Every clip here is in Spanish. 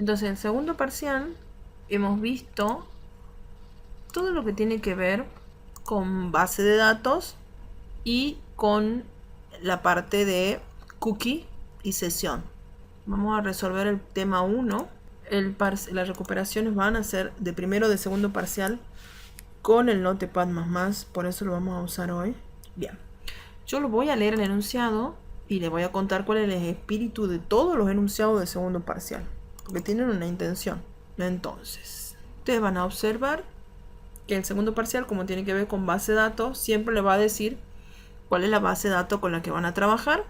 Entonces, en el segundo parcial hemos visto todo lo que tiene que ver con base de datos y con la parte de cookie y sesión. Vamos a resolver el tema 1. Las recuperaciones van a ser de primero o de segundo parcial con el Notepad++, por eso lo vamos a usar hoy. Bien, yo lo voy a leer el enunciado y les voy a contar cuál es el espíritu de todos los enunciados de segundo parcial, porque tienen una intención. Entonces, ustedes van a observar que el segundo parcial, como tiene que ver con base de datos, siempre les va a decir cuál es la base de datos con la que van a trabajar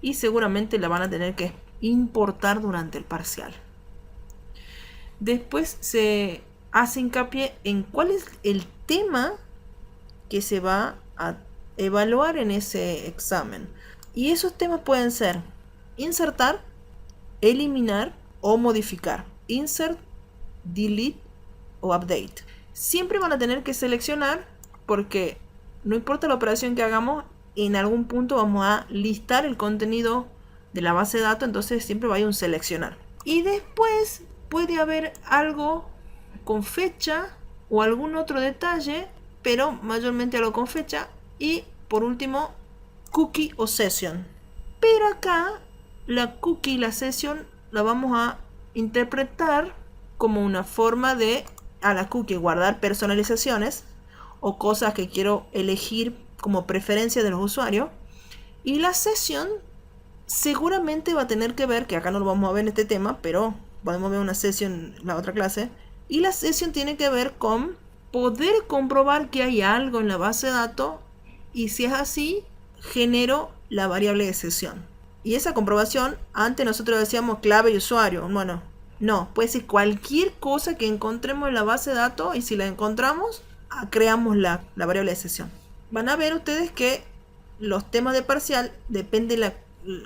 y seguramente la van a tener que importar durante el parcial. Después se hace hincapié en cuál es el tema que se va a evaluar en ese examen. Y esos temas pueden ser insertar, eliminar o modificar. Insert, delete o update. Siempre van a tener que seleccionar porque no importa la operación que hagamos, en algún punto vamos a listar el contenido de la base de datos, entonces siempre va a ir un seleccionar. Y después puede haber algo con fecha o algún otro detalle, pero mayormente algo con fecha. Y por último, cookie o session. Pero acá la cookie y la session la vamos a interpretar como una forma de a la cookie guardar personalizaciones o cosas que quiero elegir como preferencia de los usuarios. Y la sesión seguramente va a tener que ver, que acá no lo vamos a ver en este tema, pero podemos ver una sesión en la otra clase. Y la sesión tiene que ver con poder comprobar que hay algo en la base de datos y si es así, genero la variable de sesión. Y esa comprobación, antes nosotros decíamos clave y usuario. Bueno, no, puede ser cualquier cosa que encontremos en la base de datos y si la encontramos, creamos la variable de sesión. Van a ver ustedes que los temas de parcial, depende de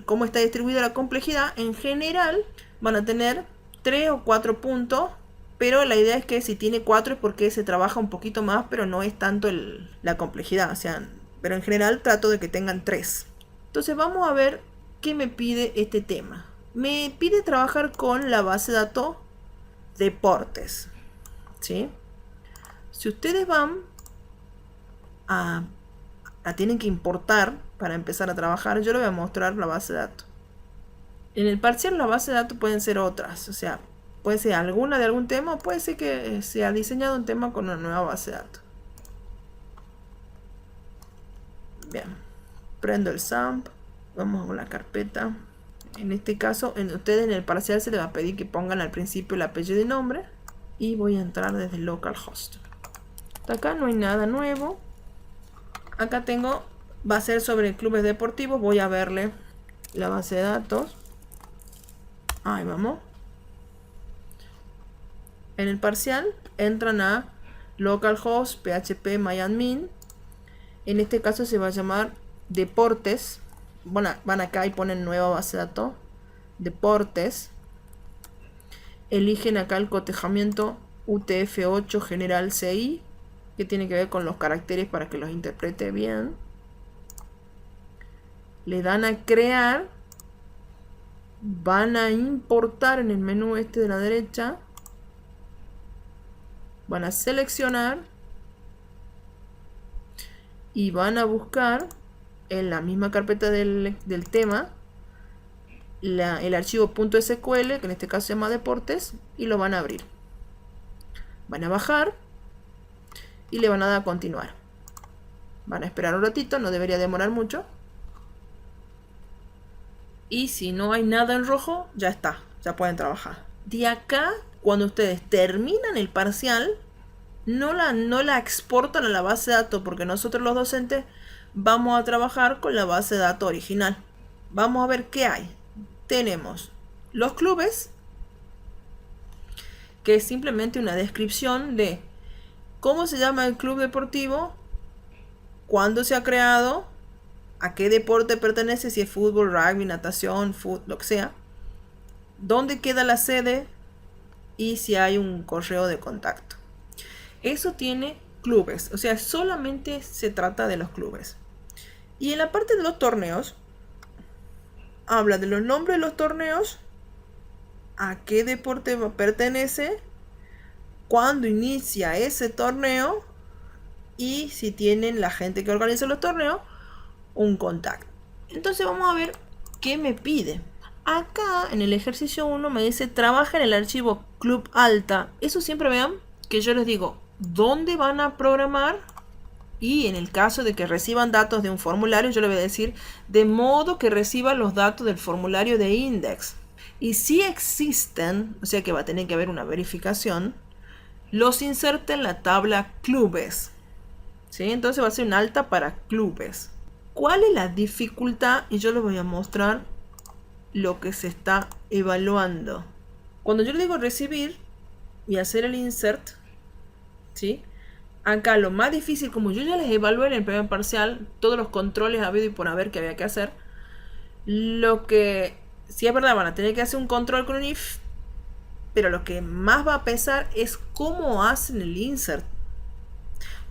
cómo está distribuida la complejidad, en general van a tener 3 o 4 puntos, pero la idea es que si tiene 4 es porque se trabaja un poquito más, pero no es tanto la complejidad, o sea, pero en general trato de que tengan 3. Entonces vamos a ver qué me pide este tema. Me pide trabajar con la base de datos deportes, ¿sí? Si ustedes van la tienen que importar para empezar a trabajar, yo les voy a mostrar la base de datos. En el parcial la base de datos pueden ser otras, o sea, puede ser alguna de algún tema o puede ser que se ha diseñado un tema con una nueva base de datos. Bien, prendo el SAMP, vamos a la carpeta. En este caso, ustedes en el parcial se les va a pedir que pongan al principio el apellido y nombre. Y voy a entrar desde localhost. Hasta acá no hay nada nuevo. Acá tengo, va a ser sobre clubes deportivos. Voy a verle la base de datos. Ahí vamos. En el parcial entran a localhost, php, myadmin. En este caso se va a llamar deportes. Bueno, van acá y ponen nueva base de datos. Deportes. Eligen acá el cotejamiento UTF-8 general CI, que tiene que ver con los caracteres para que los interprete bien. Le dan a crear. Van a importar en el menú este de la derecha. Van a seleccionar. Y van a buscar en la misma carpeta del tema el archivo .sql, que en este caso se llama deportes, y lo van a abrir. Van a bajar y le van a dar a continuar. Van a esperar un ratito, no debería demorar mucho. Y si no hay nada en rojo, ya está, ya pueden trabajar. De acá, cuando ustedes terminan el parcial, no la exportan a la base de datos, porque nosotros los docentes vamos a trabajar con la base de datos original. Vamos a ver qué hay. Tenemos los clubes, que es simplemente una descripción de cómo se llama el club deportivo, cuándo se ha creado, a qué deporte pertenece, si es fútbol, rugby, natación, lo que sea, dónde queda la sede y si hay un correo de contacto. Eso tiene clubes, o sea, solamente se trata de los clubes. Y en la parte de los torneos, habla de los nombres de los torneos, a qué deporte pertenece, cuándo inicia ese torneo y si tienen la gente que organiza los torneos un contacto. Entonces vamos a ver qué me pide. Acá en el ejercicio 1 me dice trabaja en el archivo Club Alta. Eso siempre vean que yo les digo dónde van a programar, y en el caso de que reciban datos de un formulario yo les voy a decir de modo que reciban los datos del formulario de index. Y si existen, o sea que va a tener que haber una verificación, los inserta en la tabla clubes. ¿Sí? Entonces va a ser un alta para clubes. ¿Cuál es la dificultad? Y yo les voy a mostrar lo que se está evaluando. Cuando yo le digo recibir y hacer el insert, ¿sí? Acá lo más difícil, como yo ya les evalué en el primer parcial todos los controles habido y por haber que había que hacer, lo que, si es verdad, van a tener que hacer un control con un if, pero lo que más va a pesar es cómo hacen el insert.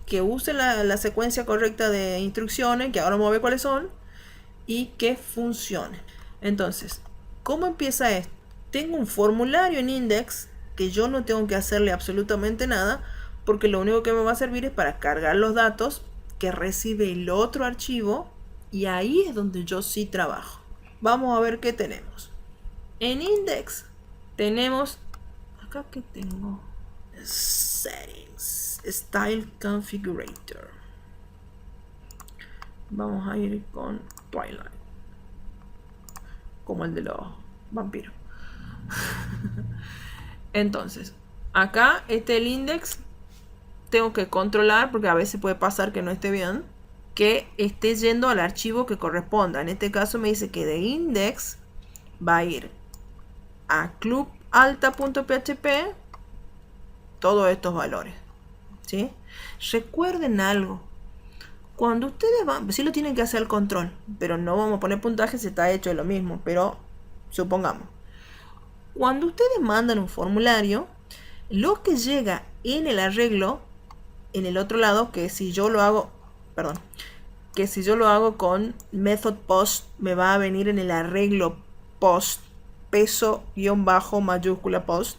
Que usen la secuencia correcta de instrucciones, que ahora vamos a ver cuáles son, y que funcione. Entonces, ¿cómo empieza esto? Tengo un formulario en index que yo no tengo que hacerle absolutamente nada, porque lo único que me va a servir es para cargar los datos que recibe el otro archivo, y ahí es donde yo sí trabajo. Vamos a ver qué tenemos. En index tenemos, acá que tengo, settings, style configurator. Vamos a ir con Twilight, como el de los vampiros. Entonces, acá el index tengo que controlar, porque a veces puede pasar que no esté bien, que esté yendo al archivo que corresponda. En este caso me dice que de index va a ir a clubalta.php todos estos valores, ¿sí? Recuerden algo. Cuando ustedes van, sí lo tienen que hacer el control, pero no vamos a poner puntaje si está hecho lo mismo, pero supongamos. Cuando ustedes mandan un formulario, lo que llega en el arreglo, en el otro lado, que si yo lo hago, que si yo lo hago con method post, me va a venir en el arreglo post, peso guión bajo mayúscula post.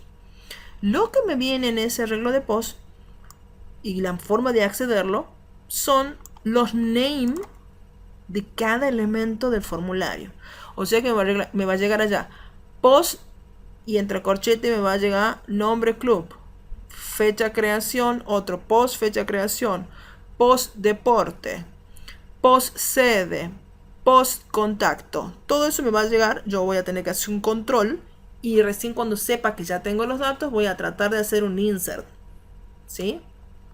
Lo que me viene en ese arreglo de post y la forma de accederlo son los name de cada elemento del formulario. O sea que me va a llegar allá post y entre corchete me va a llegar nombre club, fecha creación, otro post fecha creación, post deporte, post sede, post contacto. Todo eso me va a llegar. Yo voy a tener que hacer un control y recién cuando sepa que ya tengo los datos voy a tratar de hacer un insert, ¿sí?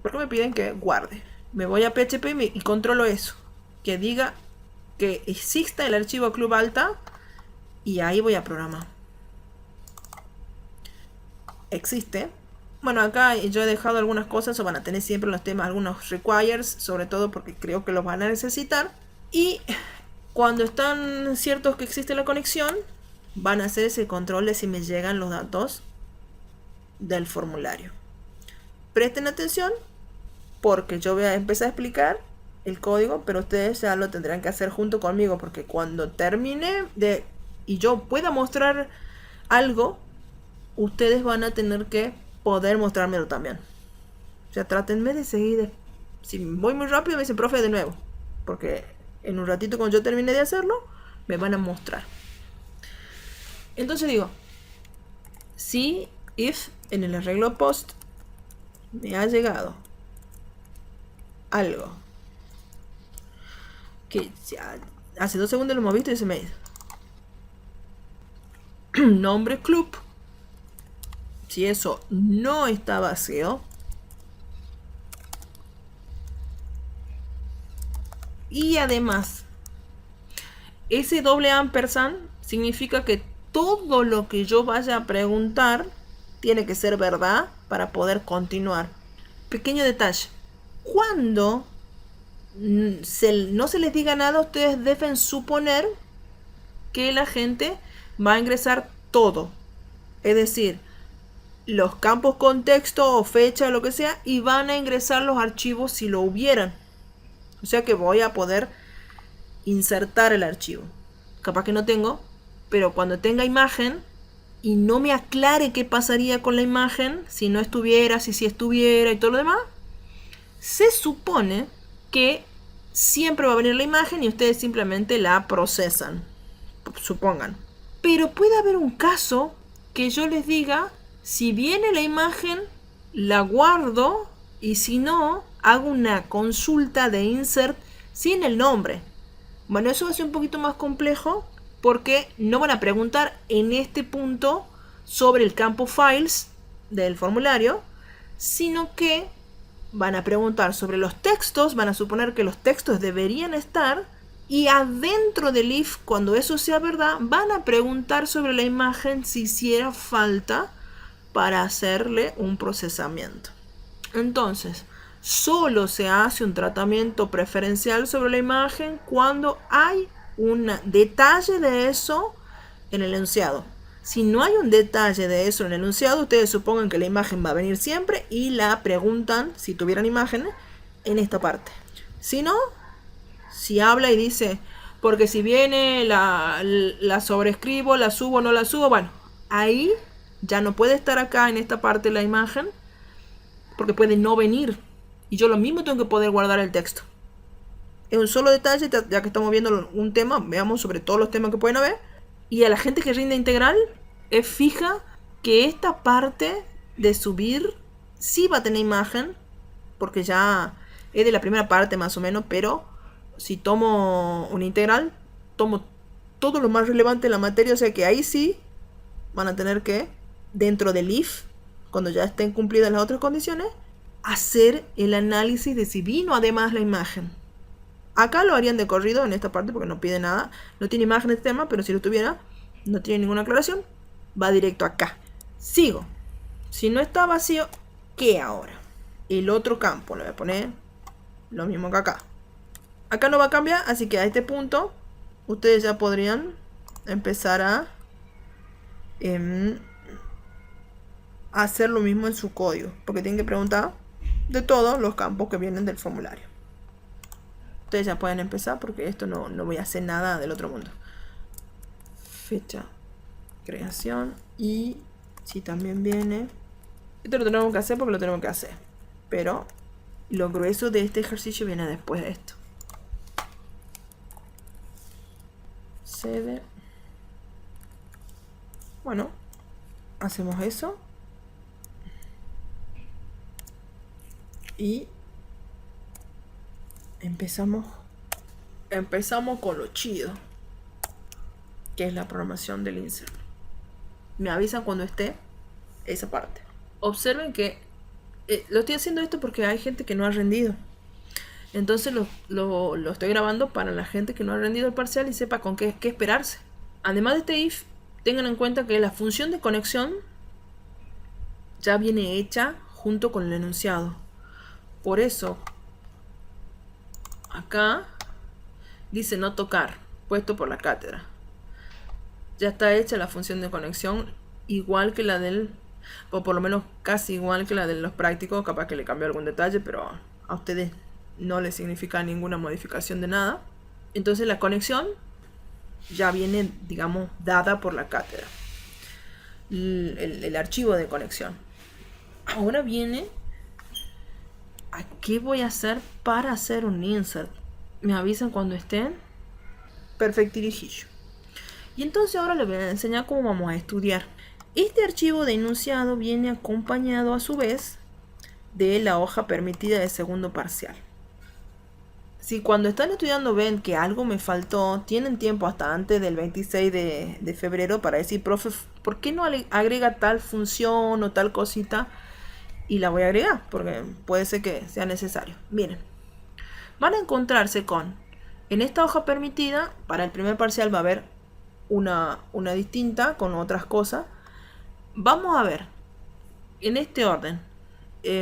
Porque me piden que guarde. Me voy a PHP y controlo eso, que diga que exista el archivo Club Alta, y ahí voy a programar. Existe. Bueno, acá yo he dejado algunas cosas, o van a tener siempre los temas, algunos requires, sobre todo porque creo que los van a necesitar. Y cuando están ciertos que existe la conexión, van a hacer ese control de si me llegan los datos del formulario. Presten atención, porque yo voy a empezar a explicar el código, pero ustedes ya lo tendrán que hacer junto conmigo, porque cuando termine y yo pueda mostrar algo, ustedes van a tener que poder mostrármelo también. O sea, trátenme de seguir. Si voy muy rápido me dicen, profe, de nuevo, porque en un ratito cuando yo termine de hacerlo me van a mostrar. Entonces digo, si if en el arreglo post me ha llegado algo que ya hace 2 segundos lo hemos visto y se me dice nombre club, si eso no está vacío y además ese doble ampersand significa que todo lo que yo vaya a preguntar tiene que ser verdad para poder continuar. Pequeño detalle, cuando no se les diga nada, ustedes deben suponer que la gente va a ingresar todo, es decir, los campos contexto o fecha, lo que sea, y van a ingresar los archivos si lo hubieran. O sea que voy a poder insertar el archivo. Capaz que no tengo, pero cuando tenga imagen y no me aclare qué pasaría con la imagen si no estuviera, si sí estuviera y todo lo demás, se supone que siempre va a venir la imagen y ustedes simplemente la procesan, supongan. Pero puede haber un caso que yo les diga, si viene la imagen, la guardo, y si no, hago una consulta de insert sin el nombre. Bueno, eso va a ser un poquito más complejo porque no van a preguntar en este punto sobre el campo files del formulario, sino que van a preguntar sobre los textos, van a suponer que los textos deberían estar, y adentro del if, cuando eso sea verdad, van a preguntar sobre la imagen si hiciera falta para hacerle un procesamiento. Entonces, solo se hace un tratamiento preferencial sobre la imagen cuando hay un detalle de eso en el enunciado. Si no hay un detalle de eso en el enunciado, ustedes supongan que la imagen va a venir siempre y la preguntan, si tuvieran imágenes, en esta parte. Si no, si habla y dice, porque si viene la sobrescribo, la subo o no la subo, bueno, ahí ya no puede estar acá en esta parte la imagen, porque puede no venir. Y yo lo mismo tengo que poder guardar el texto. Es un solo detalle, ya que estamos viendo un tema, veamos sobre todos los temas que pueden haber. Y a la gente que rinde integral, es fija que esta parte de subir sí va a tener imagen, porque ya es de la primera parte más o menos, pero si tomo una integral, tomo todo lo más relevante de la materia, o sea que ahí sí van a tener que, dentro del if, cuando ya estén cumplidas las otras condiciones, hacer el análisis de si vino además la imagen. Acá lo harían de corrido en esta parte porque no pide nada, no tiene imagen este tema, pero si lo tuviera, no tiene ninguna aclaración, va directo acá. Sigo. Si no está vacío, ¿qué ahora? El otro campo, le voy a poner lo mismo que acá. Acá no va a cambiar, así que a este punto ustedes ya podrían empezar a hacer lo mismo en su código, porque tienen que preguntar de todos los campos que vienen del formulario. Ustedes ya pueden empezar porque esto no voy a hacer nada del otro mundo. Fecha, creación, y si también viene, esto lo tenemos que hacer porque lo tenemos que hacer, pero lo grueso de este ejercicio viene después de esto. Sede. Bueno, hacemos eso y empezamos con lo chido, que es la programación del insert. Me avisan cuando esté esa parte. Observen que lo estoy haciendo esto porque hay gente que no ha rendido. Entonces lo estoy grabando para la gente que no ha rendido el parcial y sepa con qué esperarse. Además de este if, tengan en cuenta que la función de conexión ya viene hecha junto con el enunciado. Por eso, acá dice no tocar, puesto por la cátedra. Ya está hecha la función de conexión, igual que la del, o por lo menos casi igual que la de los prácticos. Capaz que le cambió algún detalle, pero a ustedes no les significa ninguna modificación de nada. Entonces la conexión ya viene, digamos, dada por la cátedra, el archivo de conexión. Ahora viene a qué voy a hacer para hacer un insert. Me avisan cuando estén. Perfectirijillo. Y entonces ahora les voy a enseñar cómo vamos a estudiar. Este archivo de enunciado viene acompañado a su vez de la hoja permitida de segundo parcial. Si cuando están estudiando ven que algo me faltó, tienen tiempo hasta antes del 26 de febrero para decir, profe, ¿por qué no agrega tal función o tal cosita? Y la voy a agregar, porque puede ser que sea necesario. Miren, van a encontrarse con, en esta hoja permitida, para el primer parcial va a haber una distinta con otras cosas. Vamos a ver, en este orden,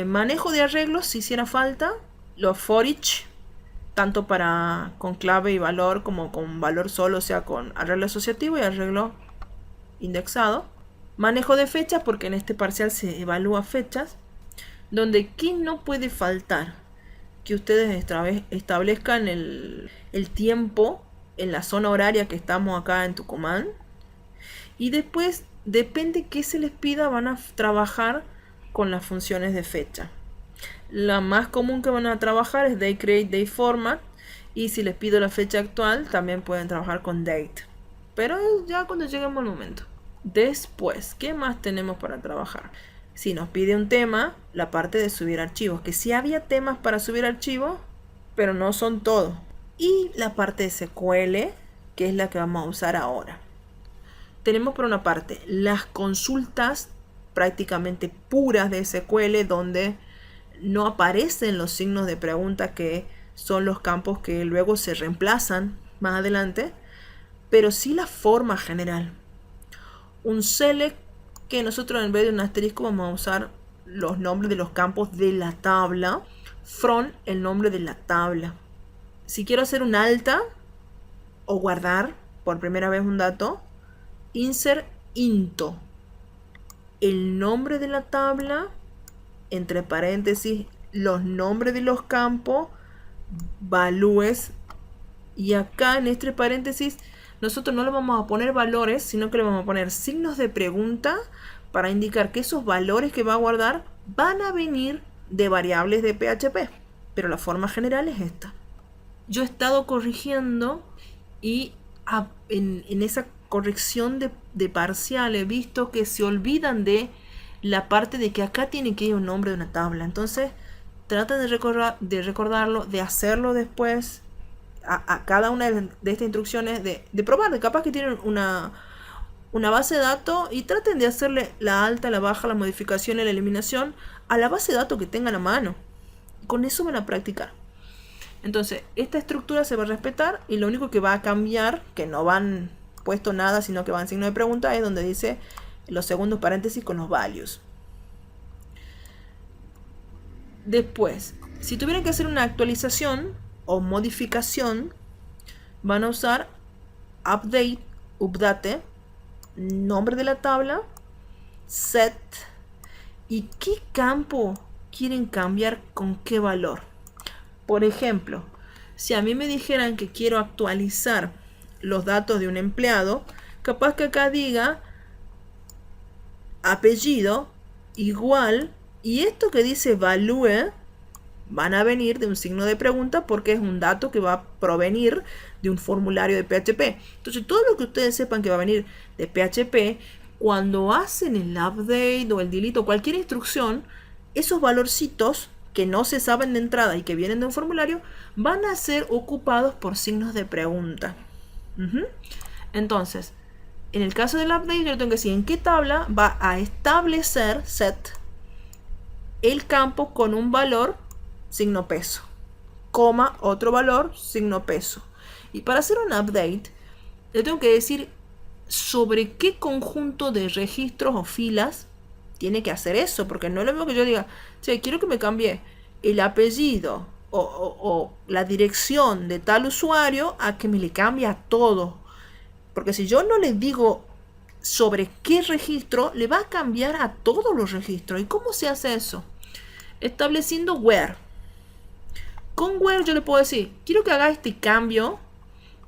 manejo de arreglos si hiciera falta, los for each, tanto para con clave y valor como con valor solo, o sea, con arreglo asociativo y arreglo indexado. Manejo de fechas, porque en este parcial se evalúa fechas, donde ¿qué no puede faltar? Que ustedes establezcan el tiempo en la zona horaria que estamos acá en Tucumán. Y después depende qué se les pida, van a trabajar con las funciones de fecha. La más común que van a trabajar es dayCreate, dayFormat. Y si les pido la fecha actual, también pueden trabajar con date. Pero ya cuando lleguemos al momento. Después, ¿qué más tenemos para trabajar? Si nos pide un tema, la parte de subir archivos. Que sí había temas para subir archivos, pero no son todos. Y la parte de SQL, que es la que vamos a usar ahora. Tenemos por una parte las consultas prácticamente puras de SQL, donde no aparecen los signos de pregunta, que son los campos que luego se reemplazan más adelante, pero sí la forma general. Un select, que nosotros en vez de un asterisco vamos a usar los nombres de los campos de la tabla. From, el nombre de la tabla. Si quiero hacer un alta o guardar por primera vez un dato, insert into, el nombre de la tabla, entre paréntesis, los nombres de los campos, values, y acá en este paréntesis nosotros no le vamos a poner valores, sino que le vamos a poner signos de pregunta para indicar que esos valores que va a guardar van a venir de variables de PHP, pero la forma general es esta. Yo he estado corrigiendo y en esa corrección de parcial he visto que se olvidan de la parte de que acá tiene que ir un nombre de una tabla. Entonces traten de recordarlo, de hacerlo después a cada una de estas instrucciones, de probar, de capaz que tienen una base de datos y traten de hacerle la alta, la baja, la modificación y la eliminación a la base de datos que tengan a mano. Con eso van a practicar. Entonces, esta estructura se va a respetar y lo único que va a cambiar, que no van puesto nada, sino que van signo de pregunta, es donde dice los segundos paréntesis con los values. Después, si tuvieran que hacer una actualización o modificación, van a usar update, nombre de la tabla, set, y qué campo quieren cambiar con qué valor. Por ejemplo, si a mí me dijeran que quiero actualizar los datos de un empleado, capaz que acá diga apellido igual, y esto que dice value van a venir de un signo de pregunta porque es un dato que va a provenir de un formulario de PHP. Entonces todo lo que ustedes sepan que va a venir de PHP, cuando hacen el update o el delete o cualquier instrucción, esos valorcitos que no se saben de entrada y que vienen de un formulario van a ser ocupados por signos de pregunta. Entonces, en el caso del update, yo tengo que decir en qué tabla va a establecer set el campo con un valor signo peso, coma, otro valor signo peso. Y para hacer un update, yo tengo que decir sobre qué conjunto de registros o filas tiene que hacer eso, porque no es lo mismo que yo diga, che, quiero que me cambie el apellido o la dirección de tal usuario a que me le cambie a todo. Porque si yo no le digo sobre qué registro, le va a cambiar a todos los registros. ¿Y cómo se hace eso? Estableciendo where. Con where yo le puedo decir, quiero que haga este cambio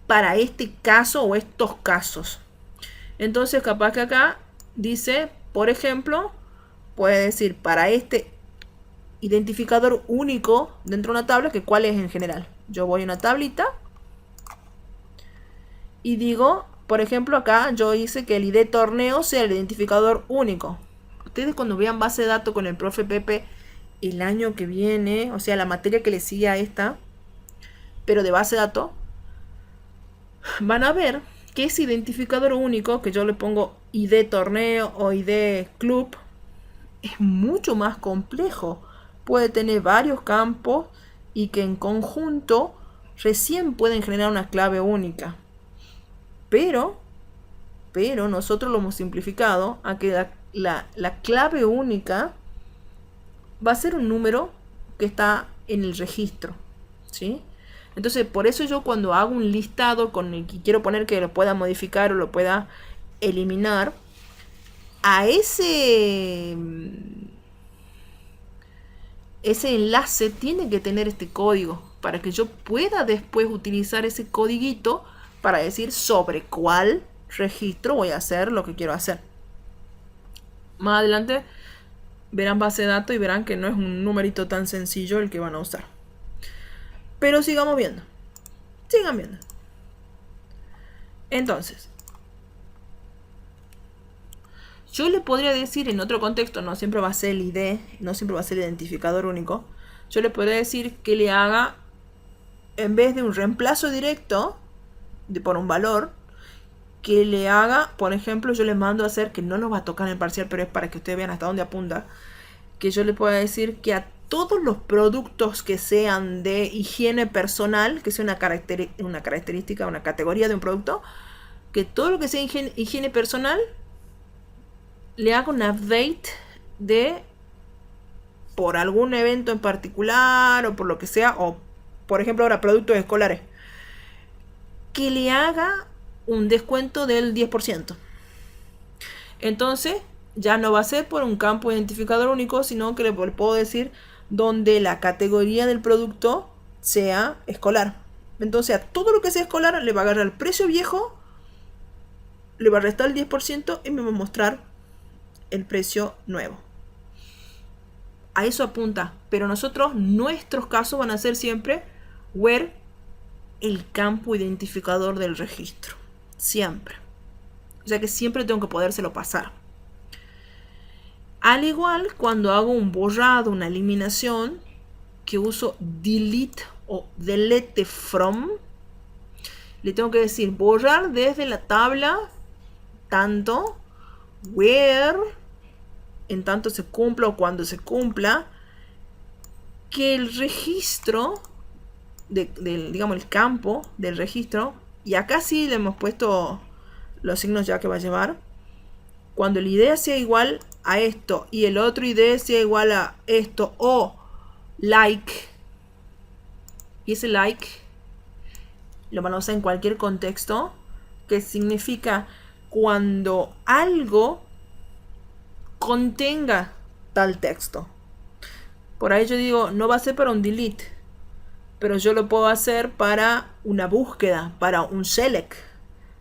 para este caso o estos casos. Entonces capaz que acá dice, por ejemplo, puede decir para este identificador único dentro de una tabla, que cuál es en general. Yo voy a una tablita y digo, por ejemplo, acá yo hice que el ID torneo sea el identificador único. Ustedes cuando vean base de datos con el profe Pepe el año que viene, o sea, la materia que le sigue a esta, pero de base de datos, van a ver que ese identificador único, que yo le pongo ID torneo o ID club, es mucho más complejo. Puede tener varios campos y que en conjunto recién pueden generar una clave única. Pero nosotros lo hemos simplificado a que la clave única va a ser un número que está en el registro, ¿sí? Entonces, por eso yo cuando hago un listado con el que quiero poner que lo pueda modificar o lo pueda eliminar, a ese enlace tiene que tener este código para que yo pueda después utilizar ese codiguito para decir sobre cuál registro voy a hacer lo que quiero hacer. Más adelante verán base de datos y verán que no es un numerito tan sencillo el que van a usar. Pero sigamos viendo. Sigan viendo. Entonces, yo le podría decir en otro contexto, no siempre va a ser el ID, no siempre va a ser el identificador único. Yo le podría decir que le haga, en vez de un reemplazo directo por un valor, que le haga, por ejemplo, yo le mando a hacer, que no nos va a tocar en el parcial, pero es para que ustedes vean hasta dónde apunta, que yo le pueda decir que a todos los productos que sean de higiene personal, que sea una característica, una categoría de un producto, que todo lo que sea higiene personal, le haga un update de, por algún evento en particular, o por lo que sea, o por ejemplo ahora productos escolares, que le haga un descuento del 10%. Entonces ya no va a ser por un campo identificador único, sino que le puedo decir donde la categoría del producto sea escolar. Entonces a todo lo que sea escolar le va a agarrar el precio viejo, le va a restar el 10% y me va a mostrar el precio nuevo. A eso apunta, pero nuestros casos van a ser siempre where el campo identificador del registro. Siempre. O sea que siempre tengo que podérselo pasar. Al igual, cuando hago un borrado, una eliminación, que uso delete o delete from, le tengo que decir borrar desde la tabla tanto where, en tanto se cumpla o cuando se cumpla, que el registro, digamos el campo del registro, y acá sí le hemos puesto los signos ya que va a llevar, cuando el ID sea igual a esto y el otro ID sea igual a esto, o like, y ese like lo van a usar en cualquier contexto, que significa cuando algo contenga tal texto. Por ahí yo digo, no va a ser para un delete, pero yo lo puedo hacer para una búsqueda, para un select.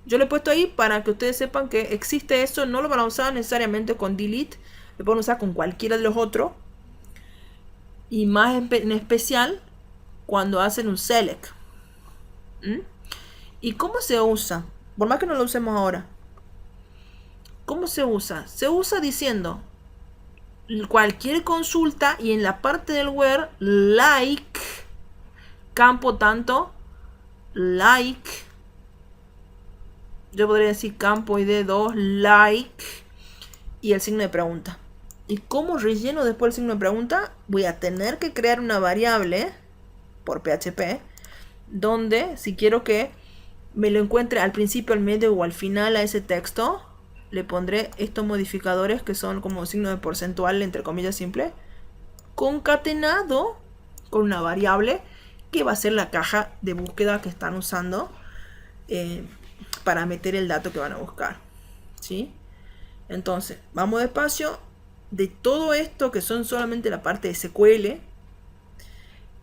Yo lo he puesto ahí para que ustedes sepan que existe eso. No lo van a usar necesariamente con delete, lo pueden usar con cualquiera de los otros, y más en especial cuando hacen un select. ¿Y cómo se usa? Por más que no lo usemos ahora, ¿cómo se usa? Se usa diciendo cualquier consulta, y en la parte del where, like, campo tanto, like, yo podría decir campo id 2 like, y el signo de pregunta. ¿Y cómo relleno después el signo de pregunta? Voy a tener que crear una variable por PHP, donde si quiero que me lo encuentre al principio, al medio o al final a ese texto, le pondré estos modificadores que son como signo de porcentual, entre comillas simple, concatenado con una variable que va a ser la caja de búsqueda que están usando para meter el dato que van a buscar, ¿sí? Entonces, vamos despacio. De todo esto, que son solamente la parte de SQL,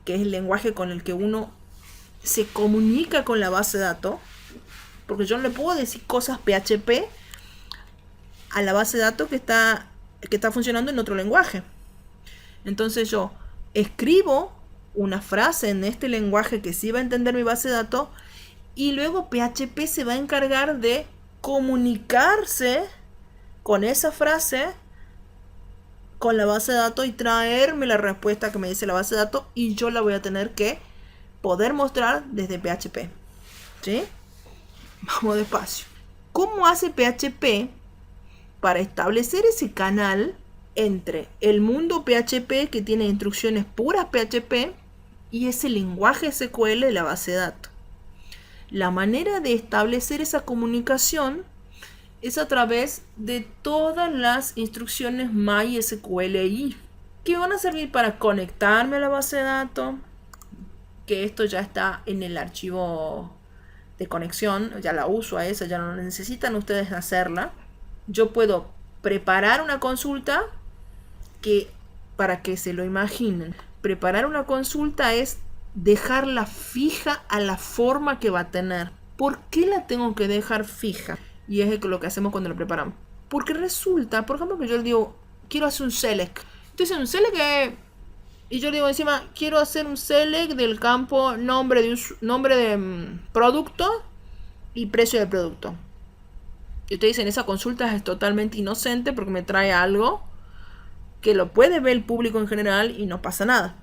que es el lenguaje con el que uno se comunica con la base de datos, porque yo no le puedo decir cosas PHP a la base de datos que está funcionando en otro lenguaje. Entonces yo escribo una frase en este lenguaje que sí va a entender mi base de datos, y luego PHP se va a encargar de comunicarse con esa frase con la base de datos y traerme la respuesta que me dice la base de datos, y yo la voy a tener que poder mostrar desde PHP, ¿sí? Vamos despacio. ¿Cómo hace PHP para establecer ese canal entre el mundo PHP, que tiene instrucciones puras PHP, y ese lenguaje SQL de la base de datos? La manera de establecer esa comunicación es a través de todas las instrucciones MySQLi, que van a servir para conectarme a la base de datos, que esto ya está en el archivo de conexión, ya la uso a esa, ya no necesitan ustedes hacerla. Yo puedo preparar una consulta, que para que se lo imaginen, preparar una consulta es dejarla fija a la forma que va a tener. ¿Por qué la tengo que dejar fija? Y es lo que hacemos cuando la preparamos. Porque resulta, por ejemplo, que yo le digo, quiero hacer un select. Entonces, un select y yo le digo encima, quiero hacer un select del campo nombre de producto y precio del producto. Y ustedes dicen, esa consulta es totalmente inocente porque me trae algo que lo puede ver el público en general y no pasa nada.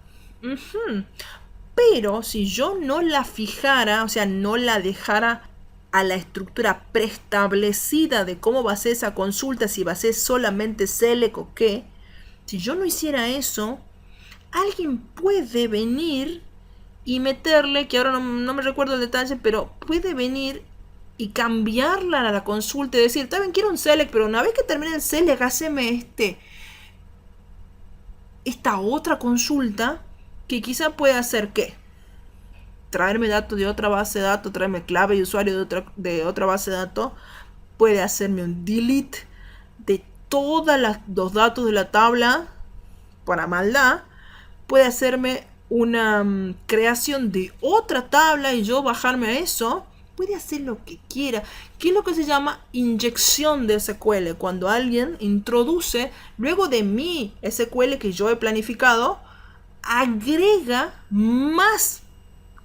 Pero si yo no la fijara, o sea, no la dejara a la estructura preestablecida de cómo va a ser esa consulta, si va a ser solamente select o qué, si yo no hiciera eso, alguien puede venir y meterle, que ahora no me recuerdo el detalle, pero puede venir y cambiarla a la consulta y decir, también quiero un select, pero una vez que termine el select, haceme esta otra consulta que quizá pueda hacer ¿qué? Traerme datos de otra base de datos, traerme clave y usuario de otra base de datos, puede hacerme un delete de todos los datos de la tabla para maldad, puede hacerme una creación de otra tabla y yo bajarme a eso, puede hacer lo que quiera. ¿Qué es lo que se llama inyección de SQL? Cuando alguien introduce, luego de mi SQL que yo he planificado, agrega más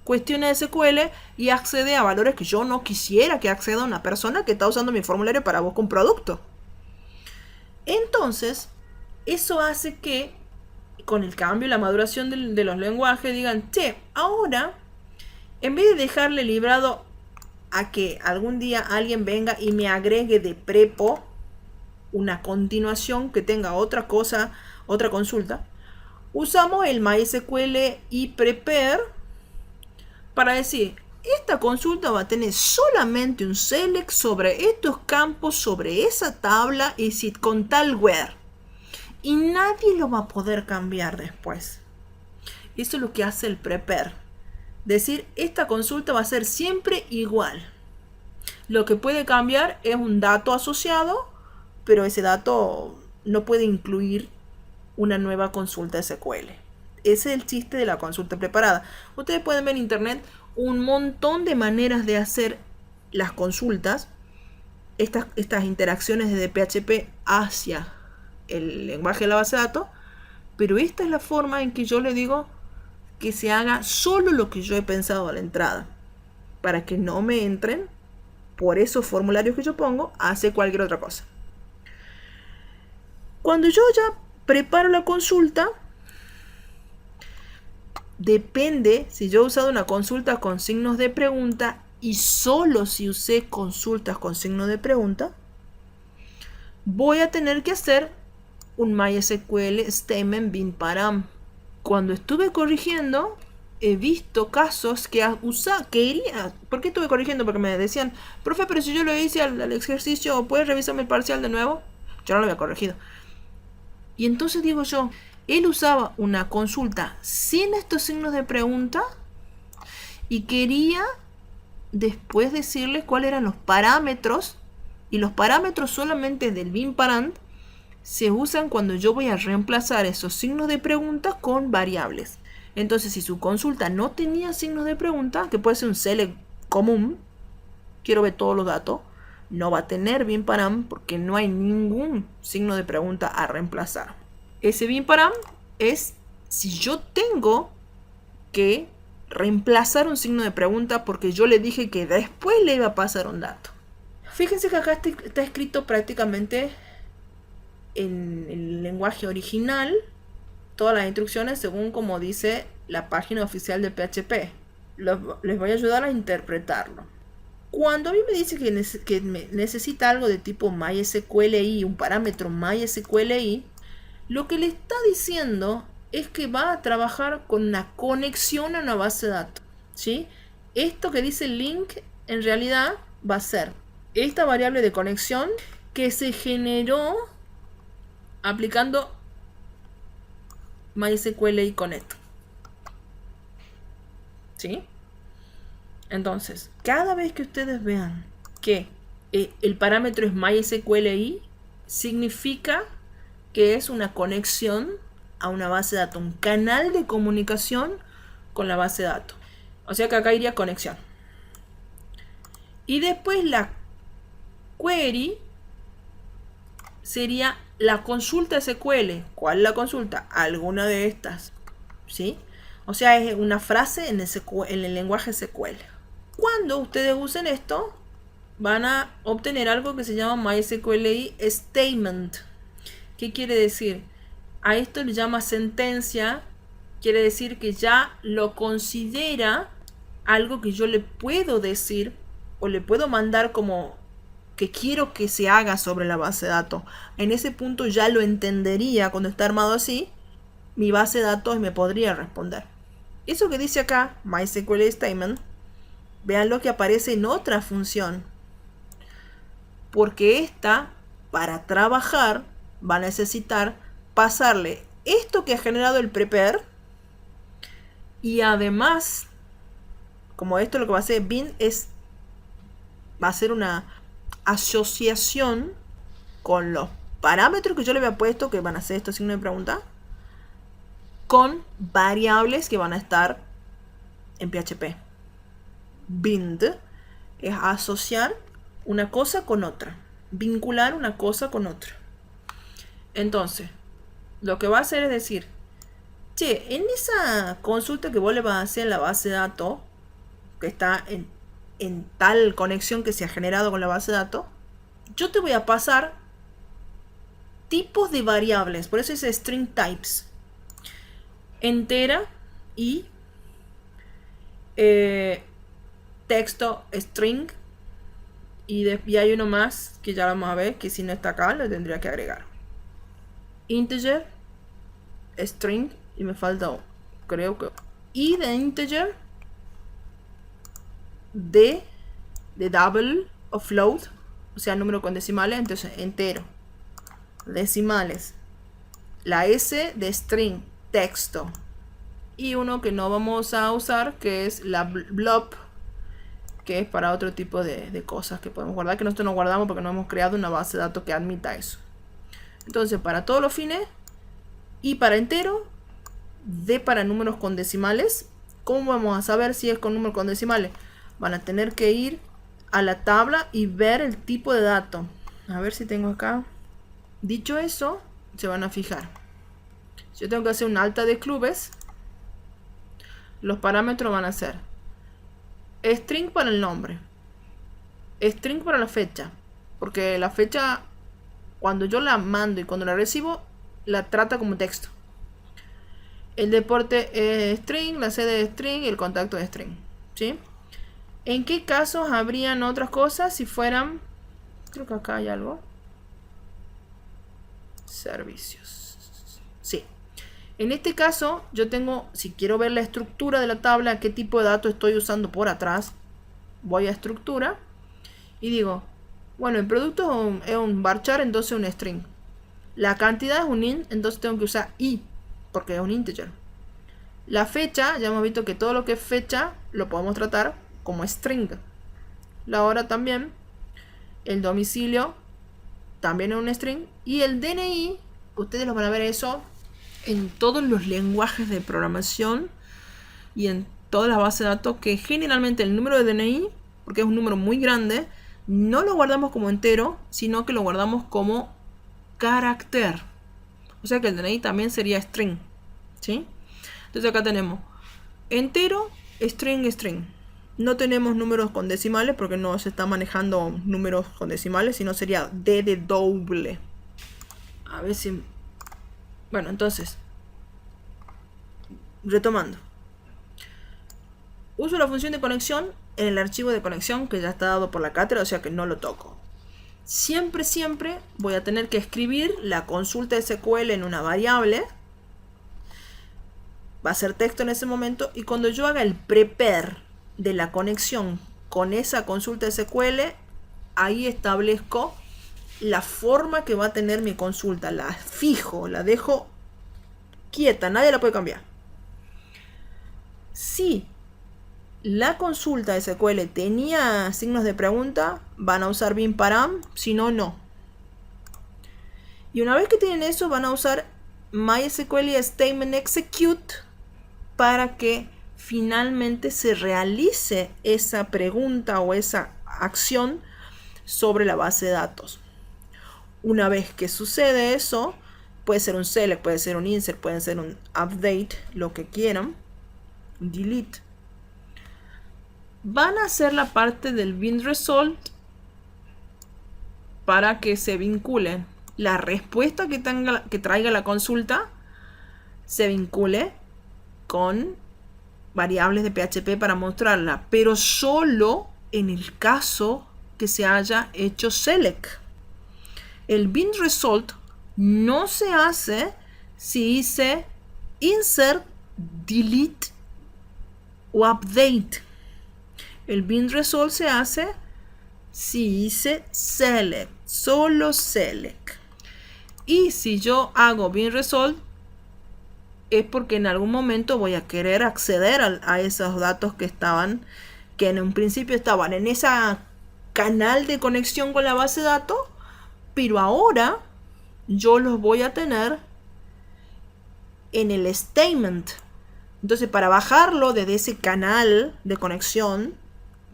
cuestiones de SQL y accede a valores que yo no quisiera que acceda una persona que está usando mi formulario para buscar un producto. Entonces, eso hace que con el cambio y la maduración de los lenguajes digan, che, ahora, en vez de dejarle librado a que algún día alguien venga y me agregue de prepo una continuación que tenga otra cosa, otra consulta, usamos el MySQL y prepare para decir, esta consulta va a tener solamente un select sobre estos campos, sobre esa tabla y si con tal where. Y nadie lo va a poder cambiar después. Eso es lo que hace el prepare. Decir, esta consulta va a ser siempre igual. Lo que puede cambiar es un dato asociado, pero ese dato no puede incluir una nueva consulta SQL. Ese es el chiste de la consulta preparada. Ustedes pueden ver en internet un montón de maneras de hacer las consultas, estas interacciones desde PHP hacia el lenguaje de la base de datos, pero esta es la forma en que yo le digo que se haga solo lo que yo he pensado a la entrada, para que no me entren por esos formularios que yo pongo a hacer cualquier otra cosa. Cuando yo ya preparo la consulta, depende si yo he usado una consulta con signos de pregunta y solo si usé consultas con signos de pregunta, voy a tener que hacer un MySQL statement bin param. Cuando estuve corrigiendo, he visto casos que quería. ¿Por qué estuve corrigiendo? Porque me decían, profe, pero si yo lo hice al ejercicio, ¿puedes revisarme el parcial de nuevo? Yo no lo había corregido. Y entonces digo yo, él usaba una consulta sin estos signos de pregunta y quería después decirles cuáles eran los parámetros, y los parámetros solamente del bin param se usan cuando yo voy a reemplazar esos signos de pregunta con variables. Entonces, si su consulta no tenía signos de pregunta, que puede ser un select común, quiero ver todos los datos, no va a tener bin param porque no hay ningún signo de pregunta a reemplazar. Ese bin param es si yo tengo que reemplazar un signo de pregunta porque yo le dije que después le iba a pasar un dato. Fíjense que acá está escrito prácticamente en el lenguaje original todas las instrucciones según como dice la página oficial de PHP. Les voy a ayudar a interpretarlo. Cuando a mí me dice que necesita algo de tipo MySQLi, un parámetro MySQLi, lo que le está diciendo es que va a trabajar con una conexión a una base de datos, ¿sí? Esto que dice link en realidad va a ser esta variable de conexión que se generó aplicando MySQLi Connect, ¿sí? Entonces, cada vez que ustedes vean que el parámetro es MySQLi, significa que es una conexión a una base de datos, un canal de comunicación con la base de datos. O sea que acá iría conexión. Y después la query sería la consulta SQL. ¿Cuál es la consulta? Alguna de estas, ¿sí? O sea, es una frase en el lenguaje SQL. Cuando ustedes usen esto, van a obtener algo que se llama MySQLi Statement. ¿Qué quiere decir? A esto le llama sentencia. Quiere decir que ya lo considera algo que yo le puedo decir o le puedo mandar como que quiero que se haga sobre la base de datos. En ese punto ya lo entendería cuando está armado así. Mi base de datos me podría responder. Eso que dice acá, MySQL Statement, vean lo que aparece en otra función. Porque esta, para trabajar, va a necesitar pasarle esto que ha generado el prepare. Y además, como esto lo que va a hacer bin es, va a hacer una asociación con los parámetros que yo le había puesto, que van a ser estos signos de pregunta, con variables que van a estar en PHP. Bind es asociar una cosa con otra, vincular una cosa con otra. Entonces, lo que va a hacer es decir, che, en esa consulta que vos le vas a hacer en la base de datos, que está en tal conexión que se ha generado con la base de datos, yo te voy a pasar tipos de variables, por eso es string types, entera y texto string, y hay uno más que ya vamos a ver, que si no está acá lo tendría que agregar. Integer, string, y me falta, creo que, y de integer, de double o float, o sea, número con decimales, entonces entero, decimales, la S de string, texto, y uno que no vamos a usar, que es la blob, que es para otro tipo de cosas que podemos guardar, que nosotros no guardamos porque no hemos creado una base de datos que admita eso. Entonces, para todos los fines, y para entero, D para números con decimales. ¿Cómo vamos a saber si es con números con decimales? Van a tener que ir a la tabla y ver el tipo de dato. A ver si tengo acá. Dicho eso, se van a fijar. Si yo tengo que hacer una alta de clubes, los parámetros van a ser string para el nombre, string para la fecha, porque la fecha, cuando yo la mando y cuando la recibo, la trata como texto. El deporte es string, la sede es string y el contacto es string, ¿sí? ¿En qué casos habrían otras cosas si fueran? Creo que acá hay algo. Servicios. Sí. En este caso, yo tengo, si quiero ver la estructura de la tabla, qué tipo de datos estoy usando por atrás, voy a estructura y digo, bueno, el producto es un varchar, entonces un string. La cantidad es un int, entonces tengo que usar i, porque es un integer. La fecha, ya hemos visto que todo lo que es fecha lo podemos tratar como string. La hora también. El domicilio también es un string. Y el DNI, ustedes lo van a ver eso en todos los lenguajes de programación y en todas las bases de datos, que generalmente el número de DNI, porque es un número muy grande, no lo guardamos como entero, sino que lo guardamos como carácter. O sea que el DNI también sería string, ¿sí? Entonces acá tenemos entero, string, string. No tenemos números con decimales porque no se está manejando números con decimales, sino sería D de doble. A ver si... Bueno, entonces, retomando. Uso la función de conexión en el archivo de conexión que ya está dado por la cátedra, o sea que no lo toco. Siempre voy a tener que escribir la consulta SQL en una variable. Va a ser texto en ese momento, y cuando yo haga el prepare de la conexión con esa consulta SQL, ahí establezco la forma que va a tener mi consulta. La fijo, la dejo quieta, nadie la puede cambiar. Si la consulta SQL tenía signos de pregunta, van a usar bin param, si no, no. Y una vez que tienen eso, van a usar MySQL Statement Execute para que finalmente se realice esa pregunta o esa acción sobre la base de datos. Una vez que sucede eso, puede ser un select, puede ser un insert, puede ser un update, lo que quieran, un delete, van a hacer la parte del bin result para que se vincule la respuesta que traiga la consulta, se vincule con variables de PHP para mostrarla, pero solo en el caso que se haya hecho select. El bin result no se hace si hice insert, delete o update. El bin result se hace si hice select, solo select. Y si yo hago bin result es porque en algún momento voy a querer acceder a esos datos que en un principio estaban en ese canal de conexión con la base de datos, pero ahora yo los voy a tener en el statement. Entonces, para bajarlo desde ese canal de conexión,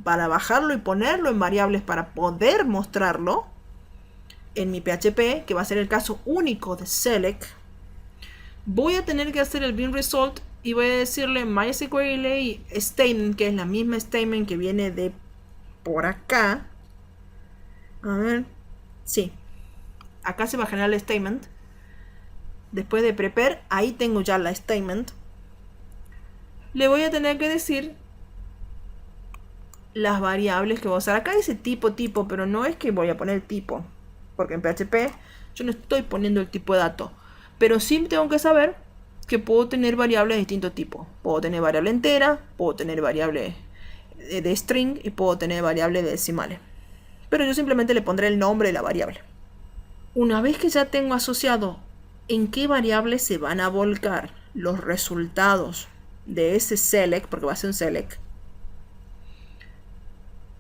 para bajarlo y ponerlo en variables para poder mostrarlo en mi PHP, que va a ser el caso único de select, voy a tener que hacer el bin result y voy a decirle MySQL statement, que es la misma statement que viene de por acá. A ver, sí, acá se va a generar el statement. Después de prepare, ahí tengo ya la statement. Le voy a tener que decir las variables que voy a usar. Acá dice tipo, pero no es que voy a poner tipo, porque en PHP yo no estoy poniendo el tipo de dato. Pero sí tengo que saber que puedo tener variables de distinto tipo. Puedo tener variable entera, puedo tener variable de string y puedo tener variable de decimales. Pero yo simplemente le pondré el nombre de la variable. Una vez que ya tengo asociado en qué variable se van a volcar los resultados de ese select, porque va a ser un select.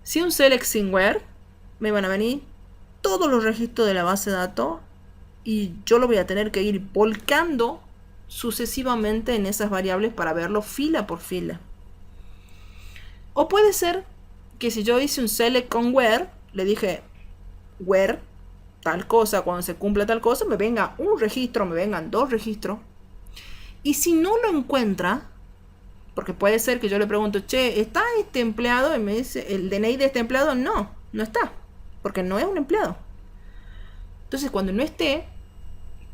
Si un select sin where, me van a venir todos los registros de la base de datos y yo lo voy a tener que ir volcando sucesivamente en esas variables para verlo fila por fila. O puede ser que si yo hice un select con where, le dije where tal cosa, cuando se cumpla tal cosa, me venga un registro, me vengan dos registros. Y si no lo encuentra, porque puede ser que yo le pregunto, che, ¿está este empleado? Y me dice, ¿el DNI de este empleado? No, no está, porque no es un empleado. Entonces, cuando no esté,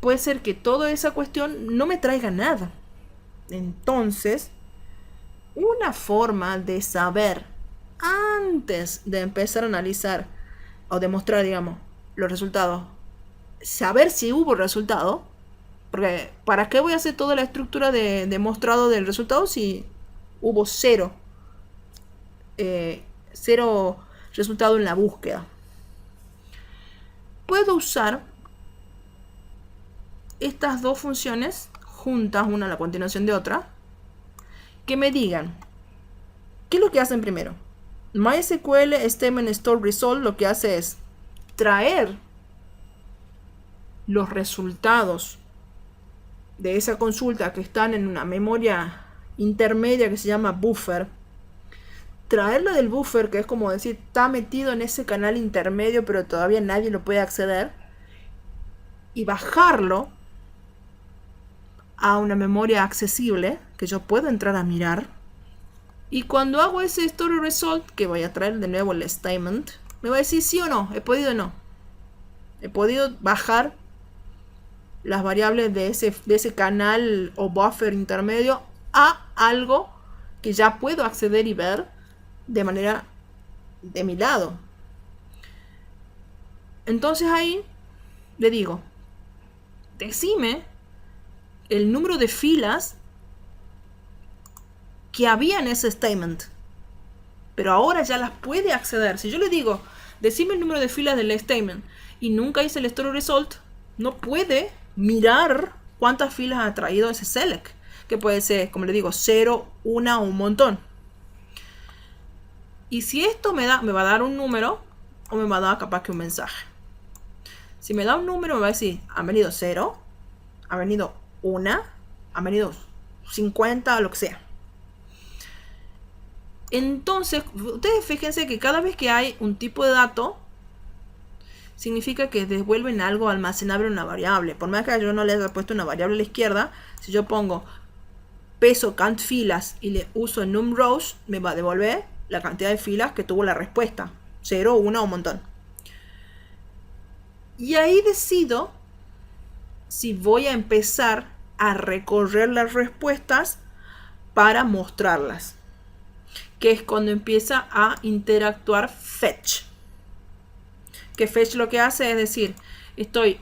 puede ser que toda esa cuestión no me traiga nada. Entonces, una forma de saber antes de empezar a analizar o demostrar, digamos, los resultados, saber si hubo resultado, porque ¿para qué voy a hacer toda la estructura de demostrado del resultado si hubo cero resultado en la búsqueda? Puedo usar estas dos funciones juntas, una a la continuación de otra, que me digan qué es lo que hacen primero. MySQL statement store result lo que hace es traer los resultados de esa consulta que están en una memoria intermedia que se llama buffer, traerlo del buffer, que es como decir, está metido en ese canal intermedio pero todavía nadie lo puede acceder, y bajarlo a una memoria accesible que yo puedo entrar a mirar. Y cuando hago ese story result, que voy a traer de nuevo el statement, me va a decir sí o no, he podido o no. He podido bajar las variables de ese canal o buffer intermedio a algo que ya puedo acceder y ver de manera de mi lado. Entonces ahí le digo, decime el número de filas que había en ese statement, pero ahora ya las puede acceder. Si yo le digo, decime el número de filas del statement y nunca hice el story result, no puede mirar cuántas filas ha traído ese select, que puede ser, como le digo, 0, 1 o un montón. Y si esto me va a dar un número o me va a dar capaz que un mensaje. Si me da un número me va a decir, han venido 0, ha venido 1, han venido 50, lo que sea. Entonces, ustedes fíjense que cada vez que hay un tipo de dato, significa que devuelven algo almacenable en una variable. Por más que yo no le haya puesto una variable a la izquierda, si yo pongo peso count filas y le uso num rows, me va a devolver la cantidad de filas que tuvo la respuesta. 0, 1 o un montón. Y ahí decido si voy a empezar a recorrer las respuestas para mostrarlas, que es cuando empieza a interactuar fetch. Que fetch lo que hace es decir, estoy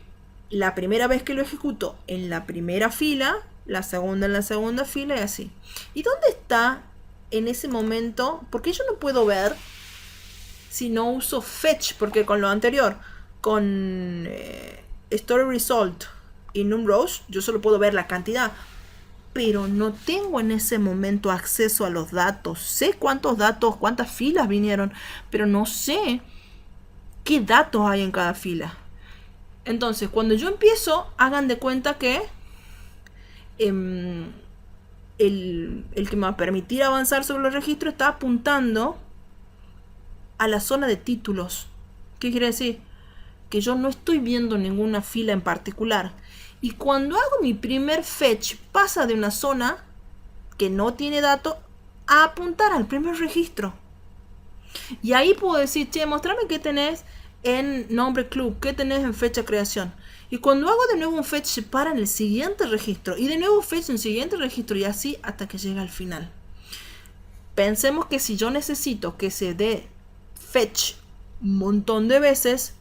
la primera vez que lo ejecuto en la primera fila, la segunda en la segunda fila y así. ¿Y dónde está en ese momento? Porque yo no puedo ver si no uso fetch, porque con lo anterior, con story result y num rows, yo solo puedo ver la cantidad, pero no tengo en ese momento acceso a los datos. Sé cuántos datos, cuántas filas vinieron, pero no sé qué datos hay en cada fila. Entonces, cuando yo empiezo, hagan de cuenta que el que me va a permitir avanzar sobre los registros está apuntando a la zona de títulos. ¿Qué quiere decir? Que yo no estoy viendo ninguna fila en particular. Y cuando hago mi primer fetch, pasa de una zona que no tiene datos a apuntar al primer registro. Y ahí puedo decir, che, mostrame qué tenés en nombre club, qué tenés en fecha creación. Y cuando hago de nuevo un fetch, se para en el siguiente registro. Y de nuevo fetch en el siguiente registro. Y así hasta que llega al final. Pensemos que si yo necesito que se dé fetch un montón de veces,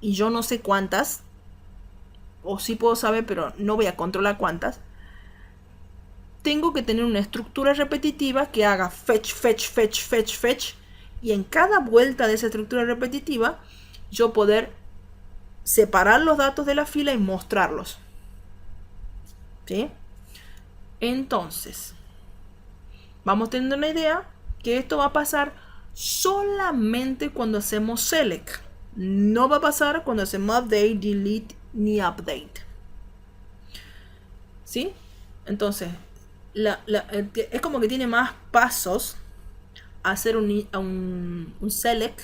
y yo no sé cuántas, o sí puedo saber, pero no voy a controlar cuántas, tengo que tener una estructura repetitiva que haga fetch, fetch, fetch, fetch, fetch, y en cada vuelta de esa estructura repetitiva yo poder separar los datos de la fila y mostrarlos. ¿Sí? Entonces, vamos teniendo una idea que esto va a pasar solamente cuando hacemos select. No va a pasar cuando hacemos update, delete ni update. ¿Sí? Entonces, es como que tiene más pasos hacer un select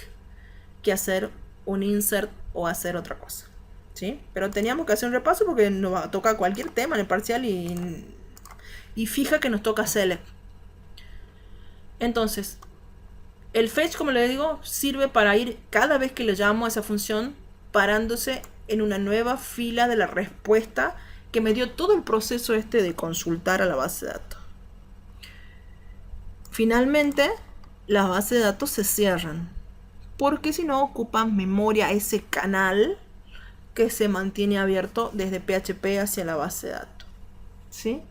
que hacer un insert o hacer otra cosa. ¿Sí? Pero teníamos que hacer un repaso porque nos va a tocar cualquier tema en el parcial y fija que nos toca select. Entonces, el fetch, como les digo, sirve para ir cada vez que le llamamos a esa función parándose en una nueva fila de la respuesta que me dio todo el proceso de consultar a la base de datos. Finalmente, las bases de datos se cierran porque si no ocupan memoria ese canal que se mantiene abierto desde PHP hacia la base de datos. ¿Sí?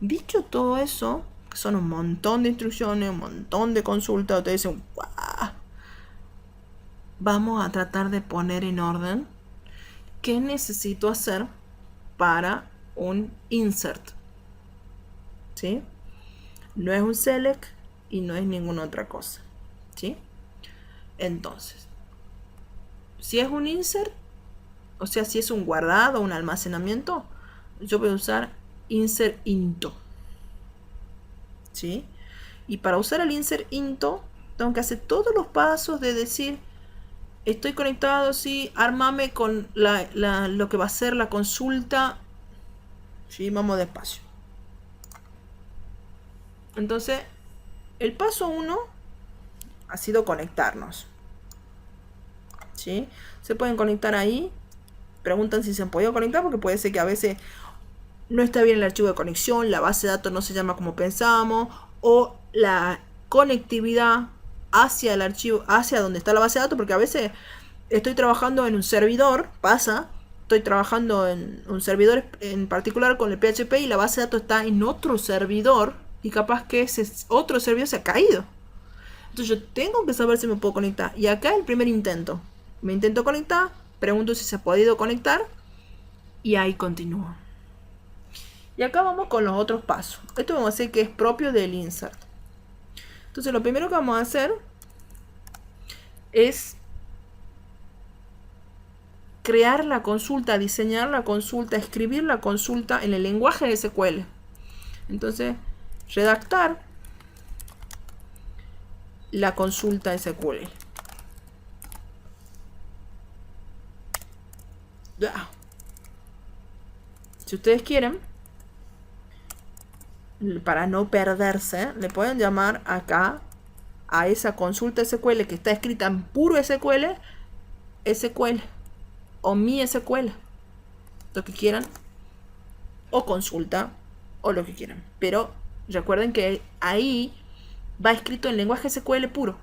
Dicho todo eso, que son un montón de instrucciones, un montón de consultas, ustedes dicen, ¡guau! Vamos a tratar de poner en orden qué necesito hacer para un insert. ¿Sí? No es un select y no es ninguna otra cosa. ¿Sí? Entonces, si es un insert, o sea, si es un guardado, un almacenamiento, yo voy a usar insert into. ¿Sí? Y para usar el insert into, tengo que hacer todos los pasos de decir, estoy conectado, sí, ármame con lo que va a ser la consulta. Sí, vamos despacio. Entonces, el paso 1 ha sido conectarnos. ¿Sí? Se pueden conectar ahí. Preguntan si se han podido conectar porque puede ser que a veces no está bien el archivo de conexión, la base de datos no se llama como pensábamos, o la conectividad hacia el archivo, hacia donde está la base de datos, porque a veces estoy trabajando en un servidor, estoy trabajando en un servidor en particular con el PHP y la base de datos está en otro servidor y capaz que ese otro servidor se ha caído. Entonces yo tengo que saber si me puedo conectar. Y acá el primer intento. Me intento conectar, pregunto si se ha podido conectar y ahí continúo. Y acá vamos con los otros pasos. Esto vamos a hacer que es propio del insert. Entonces lo primero que vamos a hacer es crear la consulta, diseñar la consulta, escribir la consulta en el lenguaje de SQL. Entonces, redactar la consulta SQL. Si ustedes quieren, para no perderse, le pueden llamar acá a esa consulta SQL que está escrita en puro SQL, SQL o mi SQL, lo que quieran, o consulta, o lo que quieran. Pero recuerden que ahí va escrito en lenguaje SQL puro.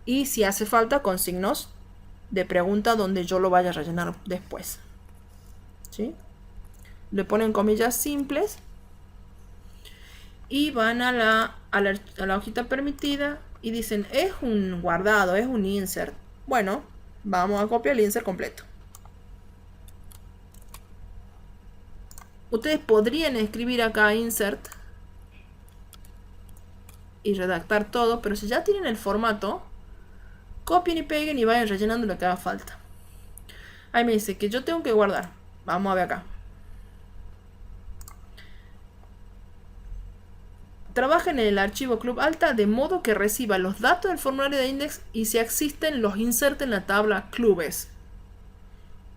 Y si hace falta, con signos de pregunta donde yo lo vaya a rellenar después. ¿Sí? Le ponen comillas simples y van a la hojita permitida y dicen, es un guardado, es un insert. Bueno, vamos a copiar el insert completo. Ustedes podrían escribir acá insert y redactar todo, pero si ya tienen el formato, copien y peguen y vayan rellenando lo que haga falta. Ahí me dice que yo tengo que guardar. Vamos a ver acá. Trabaja en el archivo Club Alta de modo que reciba los datos del formulario de index y si existen los inserte en la tabla clubes.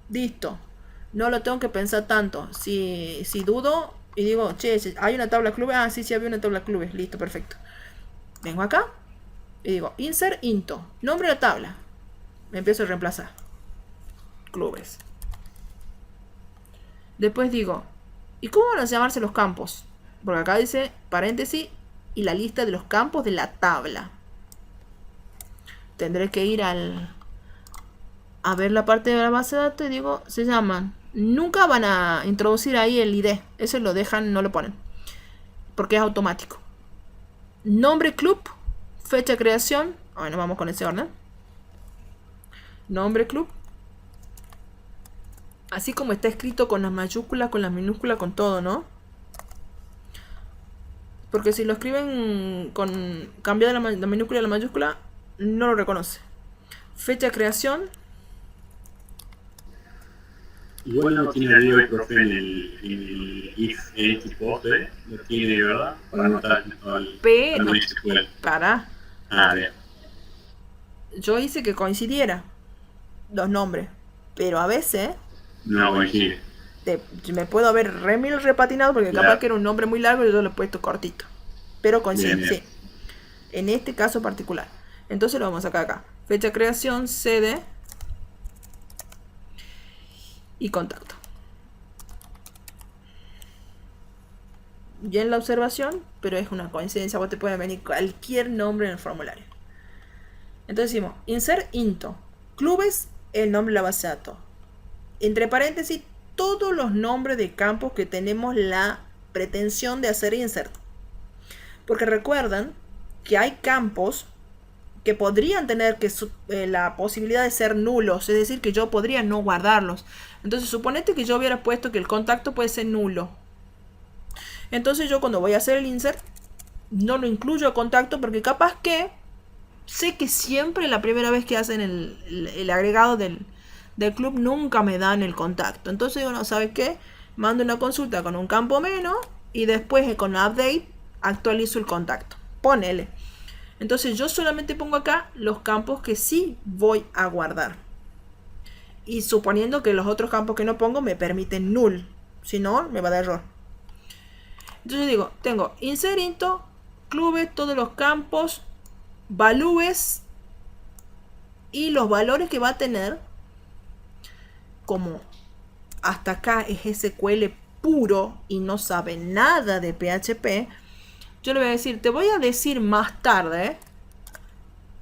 Listo. No lo tengo que pensar tanto. Si dudo y digo, che, ¿hay una tabla clubes? Ah, sí, había una tabla clubes. Listo, perfecto. Vengo acá y digo, insert into. Nombre de la tabla. Me empiezo a reemplazar. Clubes. Después digo, ¿y cómo van a llamarse los campos? Porque acá dice paréntesis y la lista de los campos de la tabla. Tendré que ir a ver la parte de la base de datos y digo, se llaman. Nunca van a introducir ahí el ID. Eso lo dejan, no lo ponen. Porque es automático. Nombre club, fecha de creación. Bueno, vamos con ese orden. Nombre club. Así como está escrito con las mayúsculas, con las minúsculas, con todo, ¿no? Porque si lo escriben con cambiada la minúscula a la mayúscula, no lo reconoce. Fecha de creación. Igual no tiene arriba el profe en el if en tipo ¿eh? Lo tiene, ¿verdad? Para anotar pero para. Ah, bien. Yo hice que coincidiera los nombres, pero a veces no coincide. Me puedo haber remil repatinado porque claro, capaz que era un nombre muy largo y yo lo he puesto cortito. Pero coincide, bien, bien. Sí. En este caso particular. Entonces lo vamos a sacar acá. Fecha de creación, sede y contacto. Bien la observación, pero es una coincidencia. Vos te puede venir cualquier nombre en el formulario. Entonces decimos, insert into. Clubes, el nombre de la base de datos. Entre paréntesis, todos los nombres de campos que tenemos la pretensión de hacer insert. Porque recuerdan que hay campos que podrían tener la posibilidad de ser nulos, es decir, que yo podría no guardarlos. Entonces, suponete que yo hubiera puesto que el contacto puede ser nulo. Entonces yo cuando voy a hacer el insert, no lo incluyo a contacto porque capaz que sé que siempre la primera vez que hacen el agregado del club nunca me dan el contacto. Entonces digo, no, ¿sabes qué? Mando una consulta con un campo menos y después con update actualizo el contacto. Ponele. Entonces yo solamente pongo acá los campos que sí voy a guardar. Y suponiendo que los otros campos que no pongo me permiten null. Si no, me va a dar error. Entonces digo, tengo insert into, clubes, todos los campos, values y los valores que va a tener. Como hasta acá es SQL puro y no sabe nada de PHP, yo le voy a decir, te voy a decir más tarde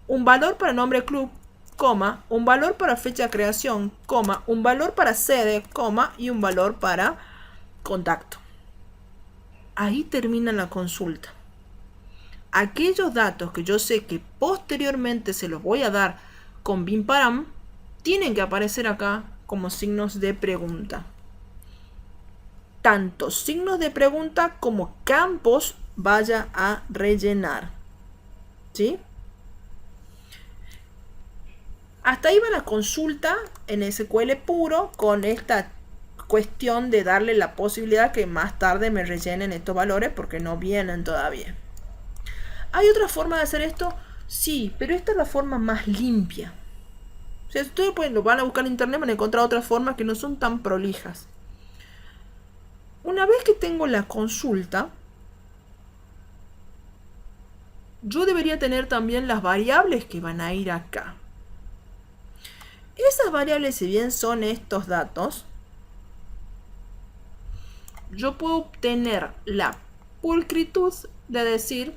un valor para nombre club, coma, un valor para fecha de creación, coma, un valor para sede, coma, y un valor para contacto. Ahí termina la consulta. Aquellos datos que yo sé que posteriormente se los voy a dar con BIMPARAM tienen que aparecer acá como signos de pregunta. Tanto signos de pregunta como campos vaya a rellenar. ¿Sí? Hasta ahí va la consulta en SQL puro con esta cuestión de darle la posibilidad que más tarde me rellenen estos valores porque no vienen todavía. ¿Hay otra forma de hacer esto? Sí, pero esta es la forma más limpia. O sea, si ustedes lo van a buscar en internet, van a encontrar otras formas que no son tan prolijas. Una vez que tengo la consulta, yo debería tener también las variables que van a ir acá. Esas variables, si bien son estos datos, yo puedo obtener la pulcritud de decir,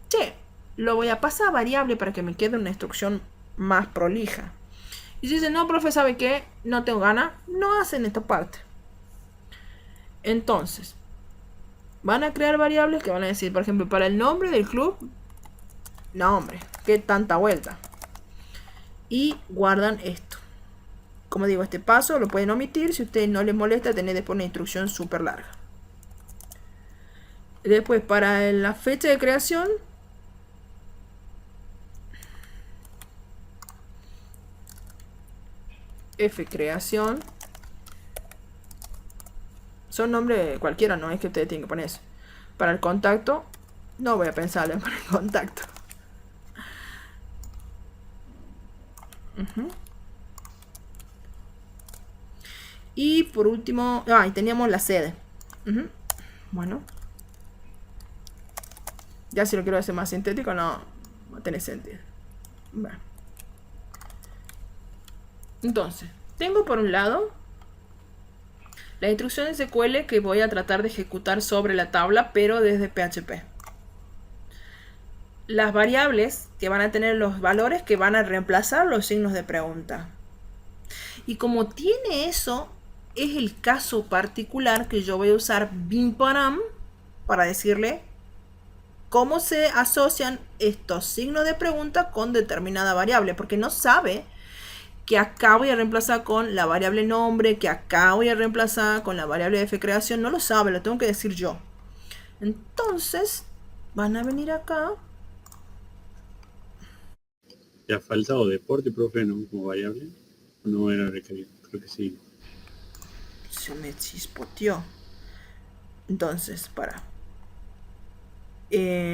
che, lo voy a pasar a variable para que me quede una instrucción más prolija. Y si dicen, no, profe, ¿sabe qué? No tengo ganas, no hacen esta parte. Entonces, van a crear variables que van a decir, por ejemplo, para el nombre del club, nombre, qué tanta vuelta. Y guardan esto. Como digo, este paso lo pueden omitir si a ustedes no les molesta tener después una instrucción súper larga. Después, para la fecha de creación, F creación. Son nombres cualquiera, no es que ustedes tienen que poner eso. Para el contacto, no voy a pensarle para el contacto. Y por último, y teníamos la sede. Bueno. Ya si lo quiero hacer más sintético, no tiene sentido. Bueno. Entonces, tengo por un lado la instrucción SQL que voy a tratar de ejecutar sobre la tabla, pero desde PHP. Las variables que van a tener los valores que van a reemplazar los signos de pregunta. Y como tiene eso, es el caso particular que yo voy a usar BIMPARAM para decirle cómo se asocian estos signos de pregunta con determinada variable, porque no sabe que acá voy a reemplazar con la variable nombre, que acá voy a reemplazar con la variable de creación, no lo sabe, lo tengo que decir yo. Entonces, van a venir acá. ¿Te ha faltado deporte, profe, no, como variable? No era requerido, creo que sí. Se me chispoteó. Entonces,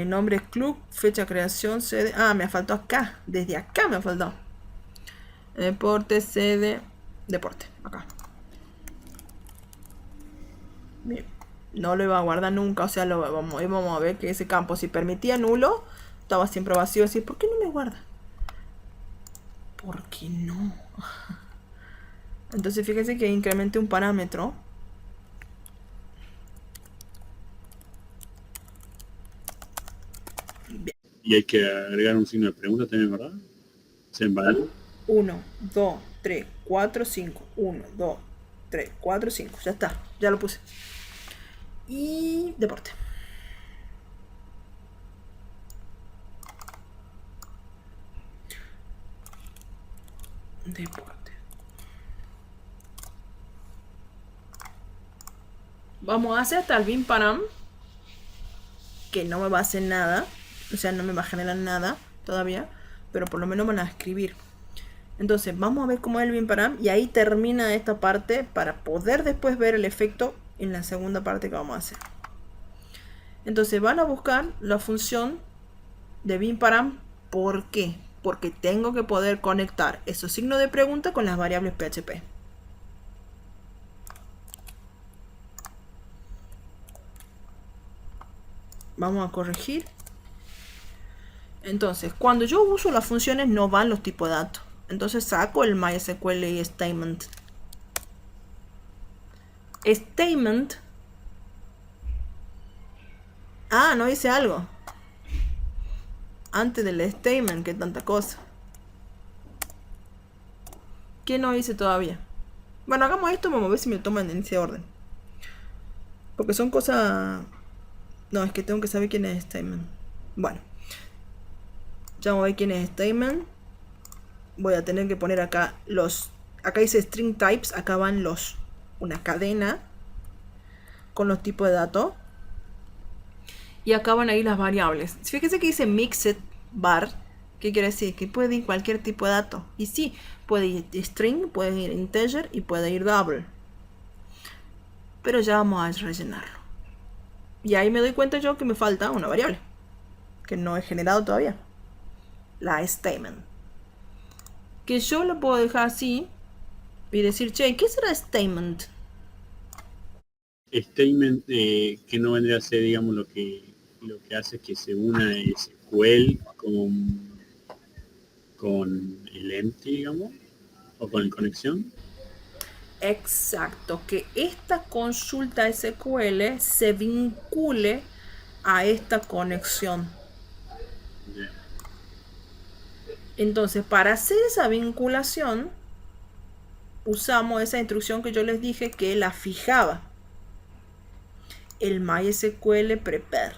nombre club, fecha de creación, sede. Me faltó acá. Desde acá me faltó. Deporte, sede, deporte. Acá. Bien. No lo iba a guardar nunca. O sea, vamos a ver que ese campo, si permitía nulo, estaba siempre vacío. Así, ¿por qué no me guarda? ¿Por qué no? Entonces, fíjense que incrementé un parámetro. Bien. Y hay que agregar un signo de pregunta también, ¿verdad? ¿Se embala? 1, 2, 3, 4, 5. 1, 2, 3, 4, 5. Ya está, ya lo puse. Y deporte. Deporte. Vamos a hacer hasta el BIMPARAM, que no me va a hacer nada. O sea, no me va a generar nada todavía, pero por lo menos van a escribir. Entonces, vamos a ver cómo es el BIMPARAM y ahí termina esta parte para poder después ver el efecto en la segunda parte que vamos a hacer. Entonces, van a buscar la función de BIMPARAM. ¿Por qué? Porque tengo que poder conectar esos signos de pregunta con las variables PHP. Vamos a corregir. Entonces, cuando yo uso las funciones no van los tipos de datos. Entonces saco el MySQL y statement. Statement. No hice algo. Antes del statement, que tanta cosa. ¿Qué no hice todavía? Bueno, hagamos esto, vamos a ver si me toman en ese orden. Porque son cosas... No, es que tengo que saber quién es statement. Bueno. Ya vamos a ver quién es statement. Voy a tener que poner acá los... Acá dice string types, acá van una cadena con los tipos de datos. Y acá van ahí las variables. Fíjense que dice mixed var. ¿Qué quiere decir? Que puede ir cualquier tipo de dato. Y sí, puede ir string, puede ir integer y puede ir double. Pero ya vamos a rellenarlo. Y ahí me doy cuenta yo que me falta una variable que no he generado todavía. La statement. que yo lo puedo dejar así y decir, che, ¿qué será statement? Statement que no vendría a ser, digamos, lo que hace que se una SQL con el empty, digamos, o con el conexión. Exacto, que esta consulta SQL se vincule a esta conexión. Yeah. Entonces, para hacer esa vinculación, usamos esa instrucción que yo les dije que la fijaba. El MySQL prepare.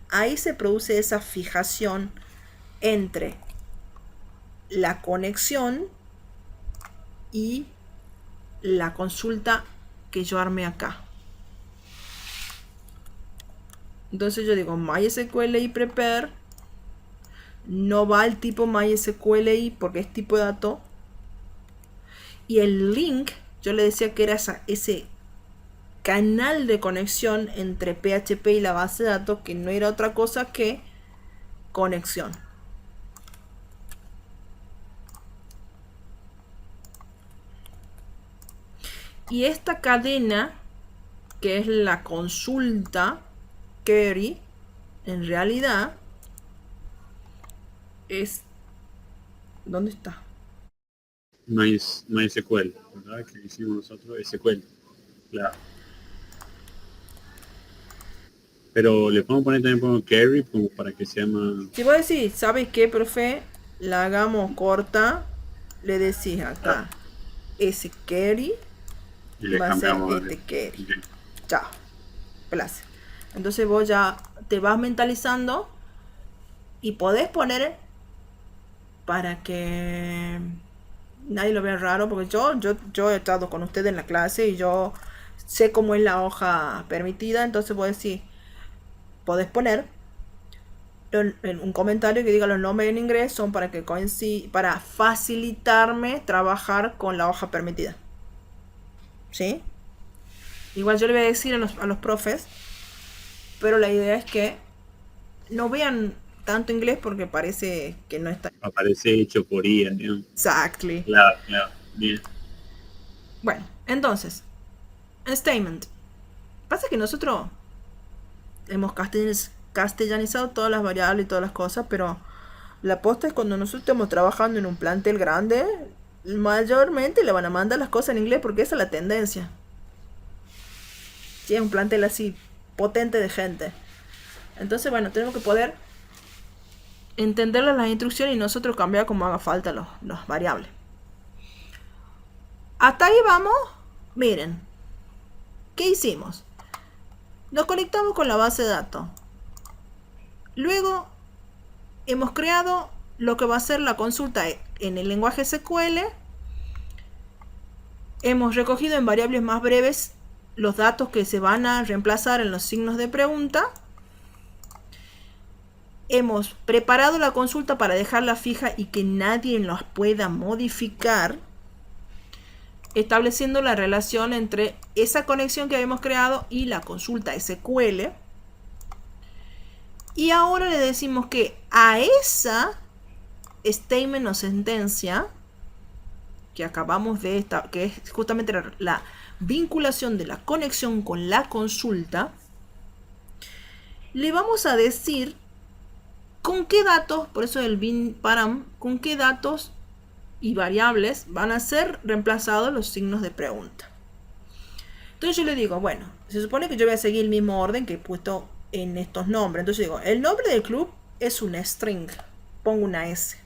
Ahí se produce esa fijación entre la conexión y la consulta que yo armé acá. Entonces yo digo MySQLi prepare, no va el tipo MySQLi porque es tipo de dato, y el link yo le decía que era ese canal de conexión entre PHP y la base de datos, que no era otra cosa que conexión. Y esta cadena, que es la consulta query, en realidad es... ¿Dónde está? MySQL, ¿verdad? Que hicimos nosotros, SQL. Claro. Pero le podemos poner también por carry como para que sea más... Si vos decís, ¿sabes qué, profe? La hagamos corta, le decís acá, ese query Y le va a ser cambiamos. este query. Chao. Place. Entonces vos ya te vas mentalizando y podés poner para que nadie lo vea raro, porque yo he estado con ustedes en la clase y yo sé cómo es la hoja permitida, entonces vos decís, podés poner en un comentario que diga los nombres en inglés son para que para facilitarme trabajar con la hoja permitida. ¿Sí? Igual yo le voy a decir a los profes, pero la idea es que no vean tanto inglés porque parece que no está. Aparece hecho por IA, ¿no? Exactly. Claro, claro. Bien. Bueno, entonces, statement. Pasa que nosotros hemos castellanizado todas las variables y todas las cosas, pero la posta es cuando nosotros estamos trabajando en un plantel grande, mayormente le van a mandar las cosas en inglés porque esa es la tendencia. Si es un plantel así potente de gente. Entonces, bueno, tenemos que poder entender las instrucciones y nosotros cambiar como haga falta los variables. Hasta ahí vamos. Miren, ¿qué hicimos? Nos conectamos con la base de datos. Luego hemos creado lo que va a ser la consulta en el lenguaje SQL. Hemos recogido en variables más breves los datos que se van a reemplazar en los signos de pregunta. Hemos preparado la consulta para dejarla fija y que nadie las pueda modificar, estableciendo la relación entre esa conexión que habíamos creado y la consulta SQL. Y ahora le decimos que a esa statement o sentencia que acabamos de que es justamente la vinculación de la conexión con la consulta, le vamos a decir con qué datos, por eso el bin param, con qué datos y variables van a ser reemplazados los signos de pregunta. Entonces yo le digo, bueno, se supone que yo voy a seguir el mismo orden que he puesto en estos nombres. Entonces digo, el nombre del club es una string, pongo una S.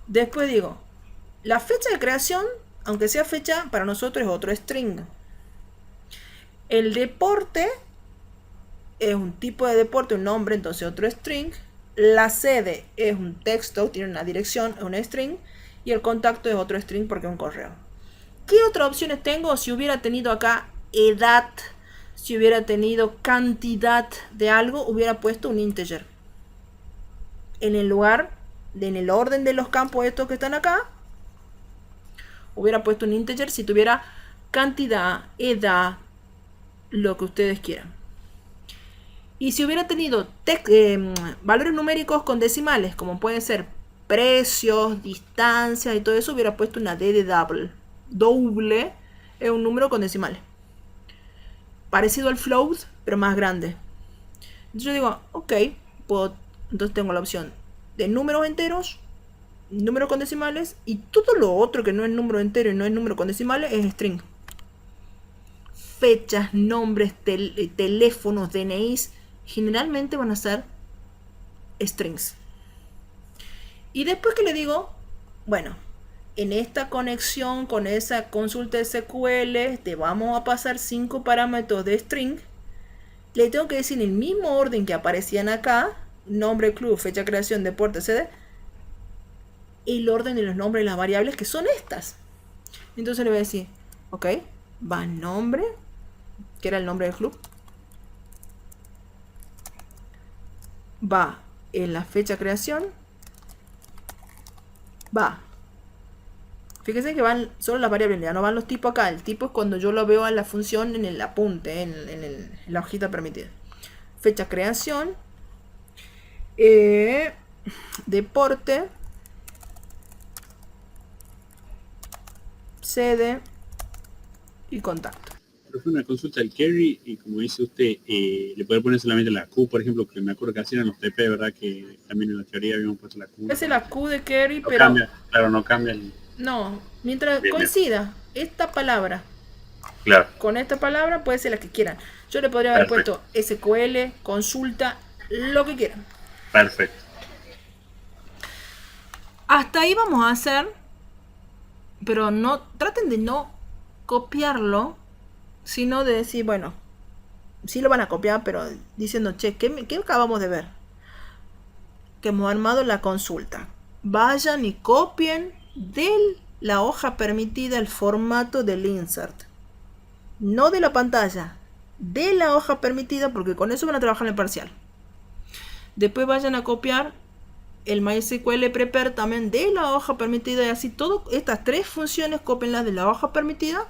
Después digo, la fecha de creación, aunque sea fecha, para nosotros es otro string. El deporte es un tipo de deporte, un nombre, entonces otro string. La sede es un texto, tiene una dirección, es una string. Y el contacto es otro string porque es un correo. ¿Qué otras opciones tengo? Si hubiera tenido acá edad, si hubiera tenido cantidad de algo, hubiera puesto un integer. En el lugar, en el orden de los campos estos que están acá, hubiera puesto un integer si tuviera cantidad, edad, lo que ustedes quieran. Y si hubiera tenido valores numéricos con decimales, como puede ser precios, distancias y todo eso, hubiera puesto una D de double. Doble es un número con decimales. Parecido al float, pero más grande. Entonces yo digo, ok, entonces tengo la opción de números enteros, números con decimales, y todo lo otro que no es número entero y no es número con decimales es string. Fechas, nombres, teléfonos, DNIs, generalmente van a ser strings. Y después que le digo, bueno, en esta conexión con esa consulta SQL te vamos a pasar 5 parámetros de string, le tengo que decir en el mismo orden que aparecían acá, nombre, club, fecha de creación, deporte, etc., el orden de los nombres de las variables que son estas. Entonces le voy a decir, ok, va nombre, que era el nombre del club, va en la fecha de creación, va. Fíjense que van solo las variables, ya no van los tipos acá. El tipo es cuando yo lo veo en la función en el apunte, en la hojita permitida. Fecha de creación, deporte, sede y contacto. Pero fue una consulta del carry y como dice usted, le puede poner solamente la Q, por ejemplo, que me acuerdo que hacían en los TP, ¿verdad? Que también en la teoría habíamos puesto la Q. Esa es la Q de carry, No pero cambia, claro, no cambia el... no, mientras Bien, coincida esta palabra Claro, con esta palabra, puede ser la que quieran. Yo le podría haber perfecto, puesto SQL, consulta, lo que quieran. perfecto. Hasta ahí vamos a hacer, pero no traten de no copiarlo, sino de decir, bueno, sí lo van a copiar, pero diciendo, che, ¿qué acabamos de ver? Que hemos armado la consulta. Vayan y copien de la hoja permitida el formato del insert. No de la pantalla, de la hoja permitida, porque con eso van a trabajar en el parcial. Después vayan a copiar el MySQL prepare también de la hoja permitida, y así todas estas tres funciones copienlas de la hoja permitida,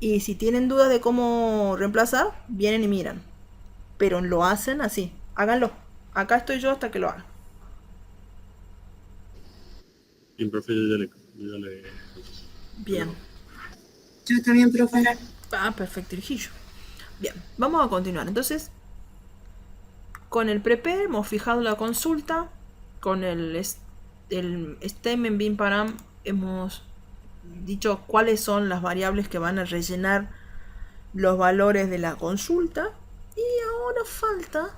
y si tienen dudas de cómo reemplazar, vienen y miran, pero lo hacen así. Háganlo, acá estoy yo hasta que lo hagan. Bien, profe, yo le... Bien. Yo también, profe. Perfecto, hijillo. Bien, vamos a continuar. Entonces, con el prepare hemos fijado la consulta. Con el statement bin param hemos dicho cuáles son las variables que van a rellenar los valores de la consulta. Y ahora falta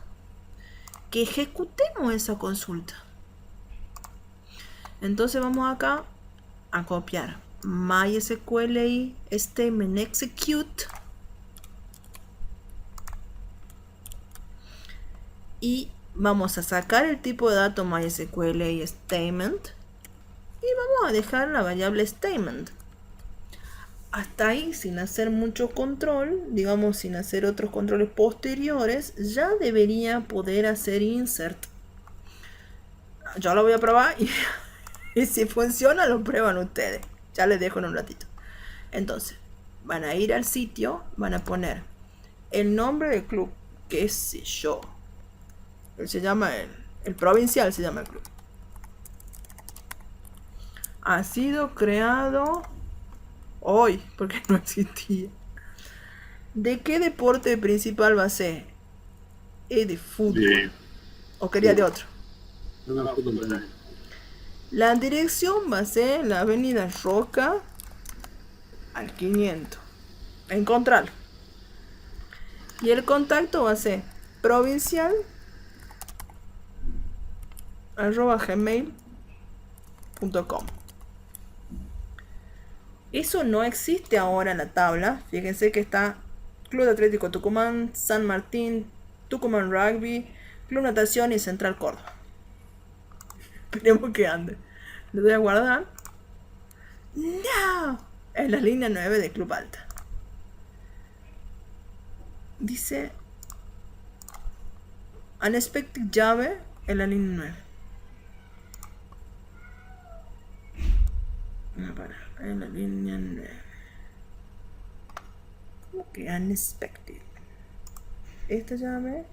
que ejecutemos esa consulta. Entonces vamos acá a copiar MySQL statement execute y vamos a sacar el tipo de dato MySQL statement y vamos a dejar la variable statement. Hasta ahí, sin hacer mucho control, digamos sin hacer otros controles posteriores, ya debería poder hacer insert. Yo lo voy a probar y si funciona lo prueban ustedes. Ya les dejo en un ratito. Entonces, van a ir al sitio, van a poner el nombre del club, qué sé yo. Él se llama el provincial, se llama el club. Ha sido creado hoy, porque no existía. ¿De qué deporte principal va a ser? ¿Es de fútbol? Bien. ¿O quería de otro? No, La dirección va a ser la avenida Roca al 500. Encontrarlo. Y el contacto va a ser provincial @gmail.com. Eso no existe ahora en la tabla. Fíjense que está Club Atlético Tucumán, San Martín, Tucumán Rugby, Club Natación y Central Córdoba. Esperemos que ande. Le doy a guardar. ¡No! Es la línea 9 de Club Alta. Dice Unexpected llave en la línea 9. En la línea 9. ¿Cómo que unexpected? Esta llave.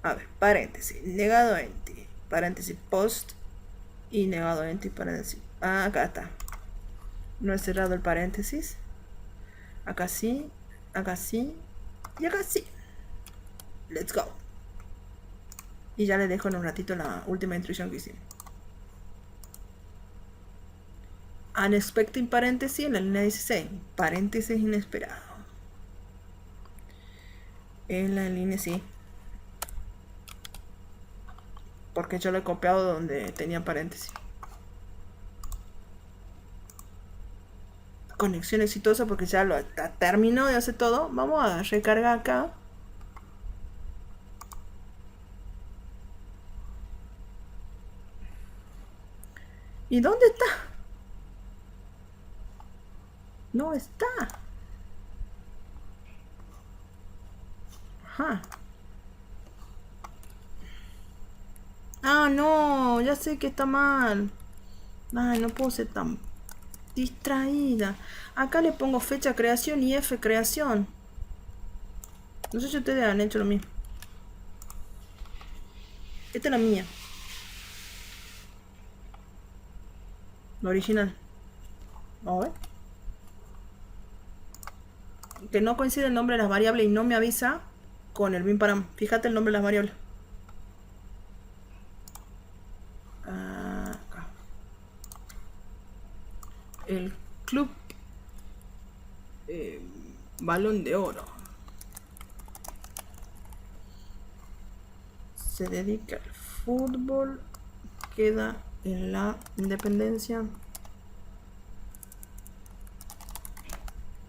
A ver, paréntesis. Negado empty. paréntesis post y negado entre paréntesis. Ah, acá está. No he cerrado el paréntesis. Acá sí y acá sí. Let's go. Y ya le dejo en un ratito la última instrucción que hicimos. Unexpected paréntesis en la línea 16. Paréntesis inesperado. En la línea sí. Porque yo lo he copiado donde tenía paréntesis. Conexión exitosa porque ya lo terminó de hacer todo. Vamos a recargar acá. ¿Y dónde está? No está. Ajá. Ah, no, ya sé que está mal. Ay, no puedo ser tan distraída. Acá le pongo fecha creación y F creación. No sé si ustedes han hecho lo mismo. Esta es la mía. La original. Vamos a ver. Que no coincide el nombre de las variables y no me avisa con el bin param. Fíjate el nombre de las variables. Acá. El club balón de oro se dedica al fútbol. Queda en la Independencia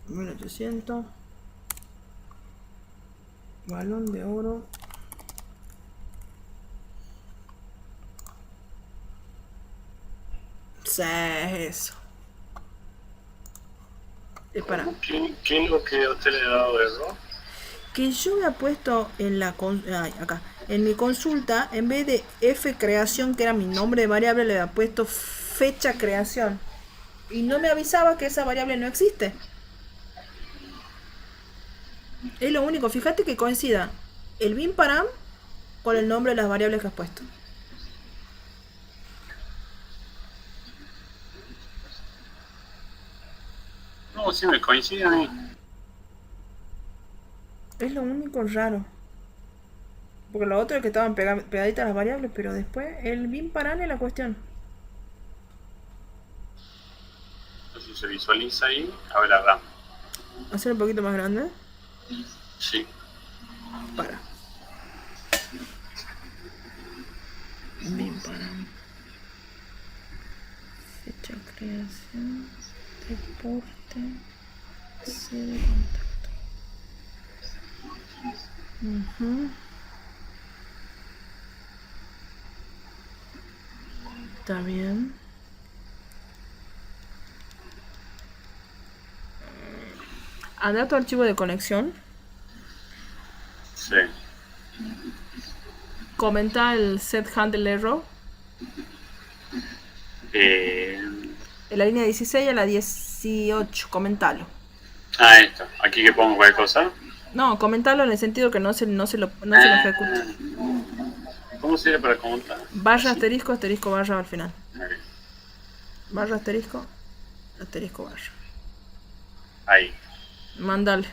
1800. Balón de oro. Sí, eso. Para. ¿Qué es lo que a usted le ha dado error? Que yo me he puesto en la acá en mi consulta, en vez de F creación, que era mi nombre de variable, le había puesto fecha creación y no me avisaba que esa variable no existe. Es lo único. Fíjate que coincida el bin param con el nombre de las variables que has puesto. No, sí me coincide a mí. Es lo único raro. Porque lo otro es que estaban pegaditas las variables, pero después el bin param es la cuestión. Entonces se visualiza ahí, a ver la RAM. Hacer un poquito más grande. Sí. Para. Bin param. Fecha creación. Deporte. Sede de contacto. Está bien. Anda a tu archivo de conexión. Sí. Comenta el set handle error. En la línea 16 a la 18. Comentalo. Esto. Aquí que pongo cualquier cosa. No, comentalo en el sentido que no se lo ejecuta. ¿Cómo sirve para comentar? Barra asterisco, asterisco barra al final. Okay. Barra asterisco, asterisco barra. Ahí. Mándale.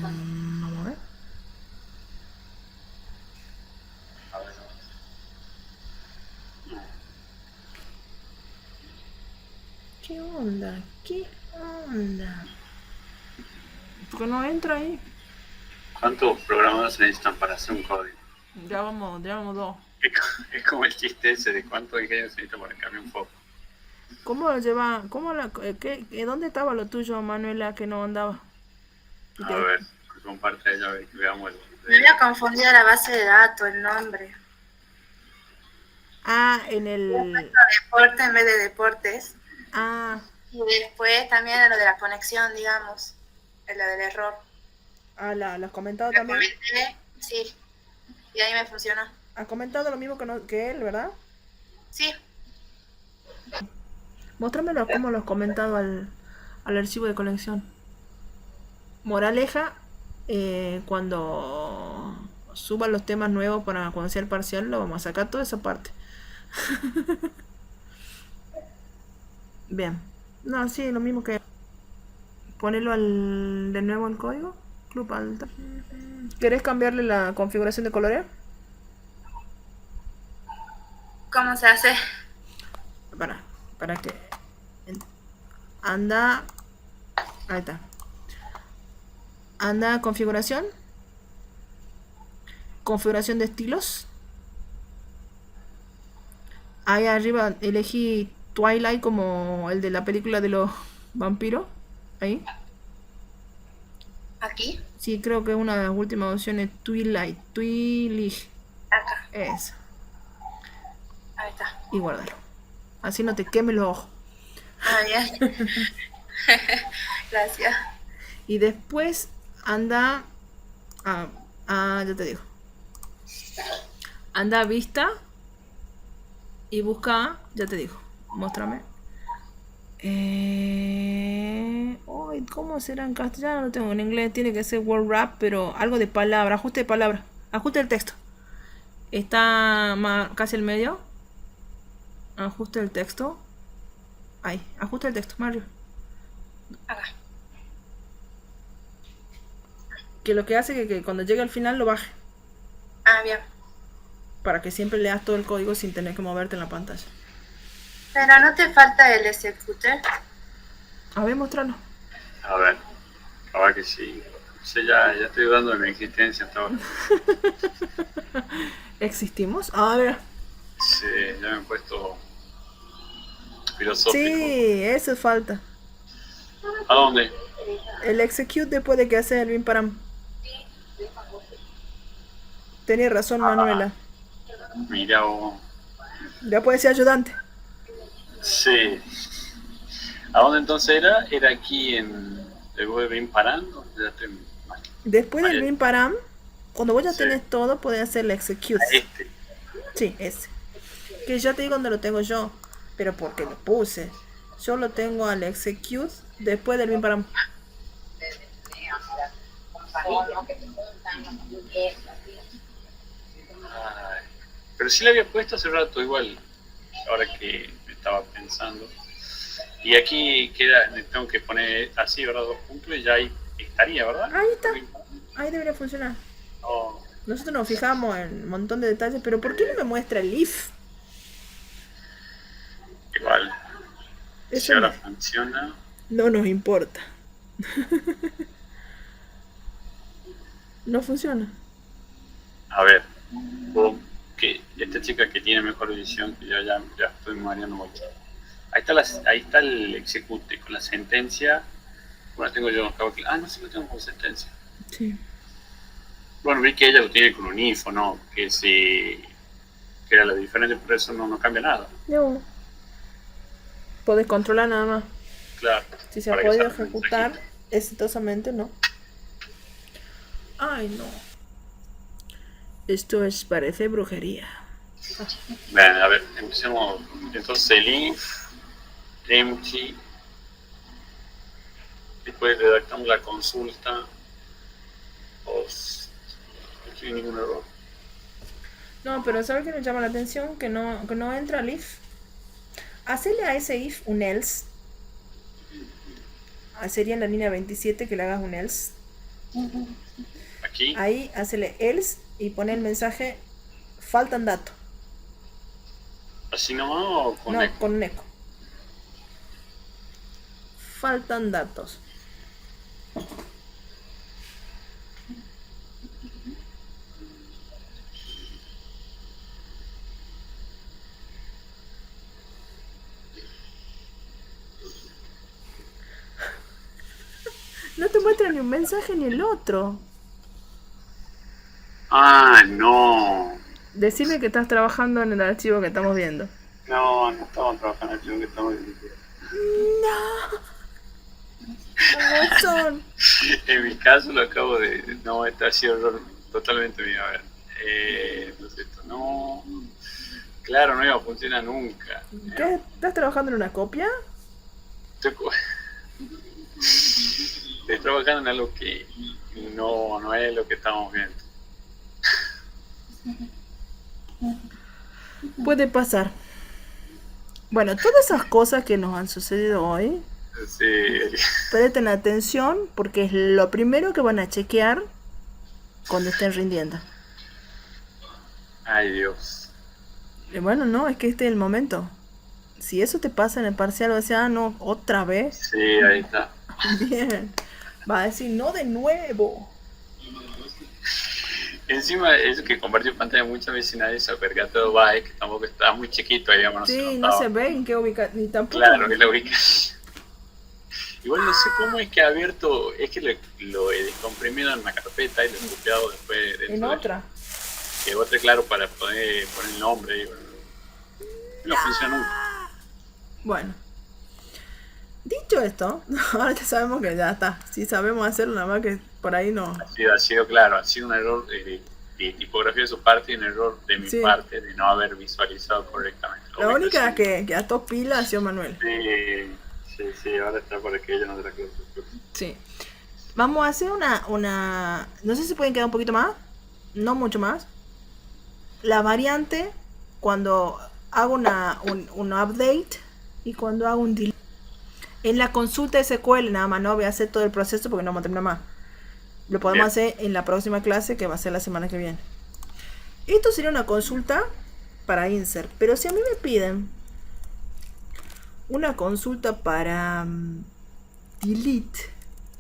Vamos a ver. A ver. ¿Qué onda? ¿Qué onda? ¿Por qué no entra ahí? ¿Cuántos programadores se necesitan para hacer un código? Ya vamos 2. Es como el chiste ese de cuánto ingenio se necesita para cambiar un foco. ¿Cómo lo lleva? ¿Dónde estaba lo tuyo, Manuela, que no andaba? A ver, comparte ella, a ver, que veamos el... Me había confundido la base de datos, el nombre. Ah, en el... Deporte en vez de deportes. Ah. Y después también lo de la conexión, digamos. Lo del error. Ah, ¿lo has comentado Lo también? comenté, sí. Y ahí me funcionó. ¿Has comentado lo mismo que él, verdad? Sí. Muéstramelo cómo lo has comentado al archivo de conexión. Moraleja, cuando suban los temas nuevos para cuando sea el parcial, lo vamos a sacar toda esa parte. Bien. No, sí, lo mismo que ponerlo de nuevo el código. Club alta. ¿Querés cambiarle la configuración de coloreo? ¿Cómo se hace? Para que anda. Ahí está. Anda a configuración. Configuración de estilos. Ahí arriba elegí Twilight como el de la película de los vampiros. Ahí. ¿Aquí? Sí, creo que una de las últimas opciones Twilight. Acá. Eso. Ahí está. Y guárdalo. Así no te queme los ojos. Ah, bien. Gracias. Y después anda ya te digo. Anda a vista y busca, ya te digo, muéstrame. ¿Cómo será en castellano? No tengo en inglés, tiene que ser word wrap, pero algo de palabra, ajuste de palabra, ajuste del texto. Está casi al medio. Ajuste del texto. Ahí, ajuste del texto, Mario. Acá. Que lo que hace que cuando llegue al final lo baje. Ah, bien. Para que siempre leas todo el código sin tener que moverte en la pantalla. Pero no te falta el executor. A ver, mostralo. A ver que sí. Sí, ya estoy dudando de mi existencia hasta ahora. ¿Existimos? A ver. Sí, ya me he puesto filosófico. Sí, eso falta. ¿A dónde? El execute después de que haces el bin param. Tenía razón, Manuela. Mira vos. Ya puede ser ayudante. Sí. ¿A dónde entonces era? Era aquí en el web bien parando. Ya estoy mal. Después del Ahí. bin param, cuando vos ya Sí. tenés todo, podés hacer el execute. Este. Sí, ese. Que ya te digo dónde lo tengo yo. Pero porque lo puse. Yo lo tengo al execute después del bin param. Ay, pero sí le había puesto hace rato igual. Ahora que me estaba pensando. Y aquí queda, le tengo que poner así, ¿verdad? 2 puntos y ya ahí estaría, ¿verdad? Ahí está. Ahí debería funcionar. Oh, Nosotros nos fijamos en un montón de detalles, pero ¿por qué no me muestra el if? igual. Si Eso ahora no, funciona. no nos importa. No funciona. A ver. Que esta chica que tiene mejor visión que yo ya estoy mareando mucho. Ahí está el execute con la sentencia. Bueno, tengo yo. No sé, lo tengo con sentencia. Sí. Bueno, vi que ella lo tiene con un if, ¿no? Que si que era la diferencia, por eso no cambia nada. No. Podés controlar nada más. Claro. Si se ha para que podido salga el ejecutar mensajito. exitosamente, no. Ay, no. Esto parece brujería. Bien, a ver, empecemos. Entonces el if, empty, después redactamos la consulta, post, aquí no hay ningún error. No, pero ¿sabes qué me llama la atención? Que no entra el if. Hacele a ese if un else. Sería en la línea 27 que le hagas un else. Aquí, Ahí hacele else y pone el mensaje faltan datos. así nomás o con No, eco? con un eco. Faltan datos. No te muestra ni un mensaje ni el otro. Ah, no. Decime que estás trabajando en el archivo que estamos viendo. No estamos trabajando en el que estamos viendo. No. ¿Cómo son? En mi caso lo acabo de... No, este ha sido error totalmente mío. A ver. Entonces esto no... Claro, no iba a funcionar nunca. ¿Qué? ¿Estás trabajando en una copia? Estoy co- estoy trabajando en algo que no es lo que estamos viendo. Puede pasar. Bueno, todas esas cosas que nos han sucedido hoy, Sí, presten atención porque es lo primero que van a chequear cuando estén rindiendo. ay Dios. Y bueno, no, es que este es el momento. Si eso te pasa en el parcial, va a decir, ah, no, otra vez. Sí, ahí está. Bien. Va a decir, no de nuevo. Encima, eso que compartió pantalla muchas veces y nadie se percató de Baez, que tampoco estaba muy chiquito, digamos, no se Sí, no notaba. se ve en qué ubica, ni tampoco. Claro, que lo ubica. Igual no sé cómo es que ha abierto, es que lo he descomprimido en una carpeta y lo he copiado después dentro En de- otra. que otra, claro, para poder poner el nombre. Y, bueno, no funciona nunca. Bueno. Dicho esto, ahora ya sabemos que ya está. Si sabemos hacerlo, nada más que por ahí no. Ha sido claro, ha sido un error de tipografía de su parte y un error de mi Sí. parte de no haber visualizado correctamente. La única que a dos pilas ha sido Manuel. Sí, ahora está por aquello, no te la creo. Sí. Vamos a hacer una... No sé si pueden quedar un poquito más. No mucho más. La variante cuando hago un update y cuando hago un delete. En la consulta SQL nada más, no voy a hacer todo el proceso porque no vamos a terminar más. Lo podemos Bien. hacer en la próxima clase que va a ser la semana que viene. Esto sería una consulta para insert. Pero si a mí me piden una consulta para delete,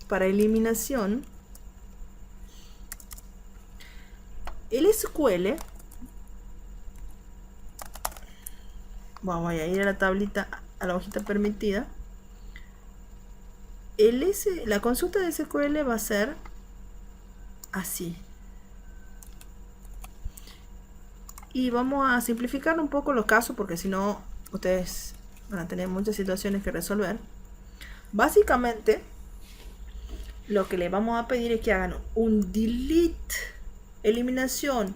para eliminación, el SQL, vamos a ir a la tablita, a la hojita permitida. La consulta de SQL va a ser así. Y vamos a simplificar un poco los casos porque si no ustedes van a tener muchas situaciones que resolver. Básicamente lo que le vamos a pedir es que hagan un delete, eliminación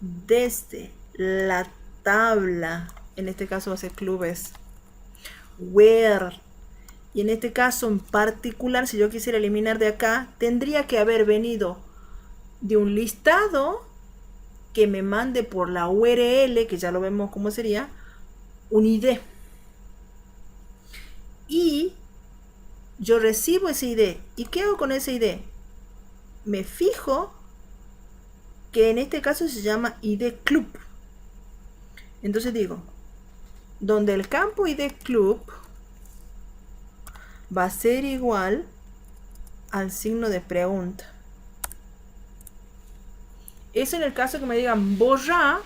desde la tabla, en este caso va a ser clubes, where, y en este caso en particular, si yo quisiera eliminar de acá, tendría que haber venido de un listado que me mande por la URL, que ya lo vemos cómo sería, un ID. Y yo recibo ese ID. ¿Y qué hago con ese ID? Me fijo que en este caso se llama ID Club. Entonces digo, donde el campo ID Club va a ser igual al signo de pregunta. Eso en el caso que me digan borrar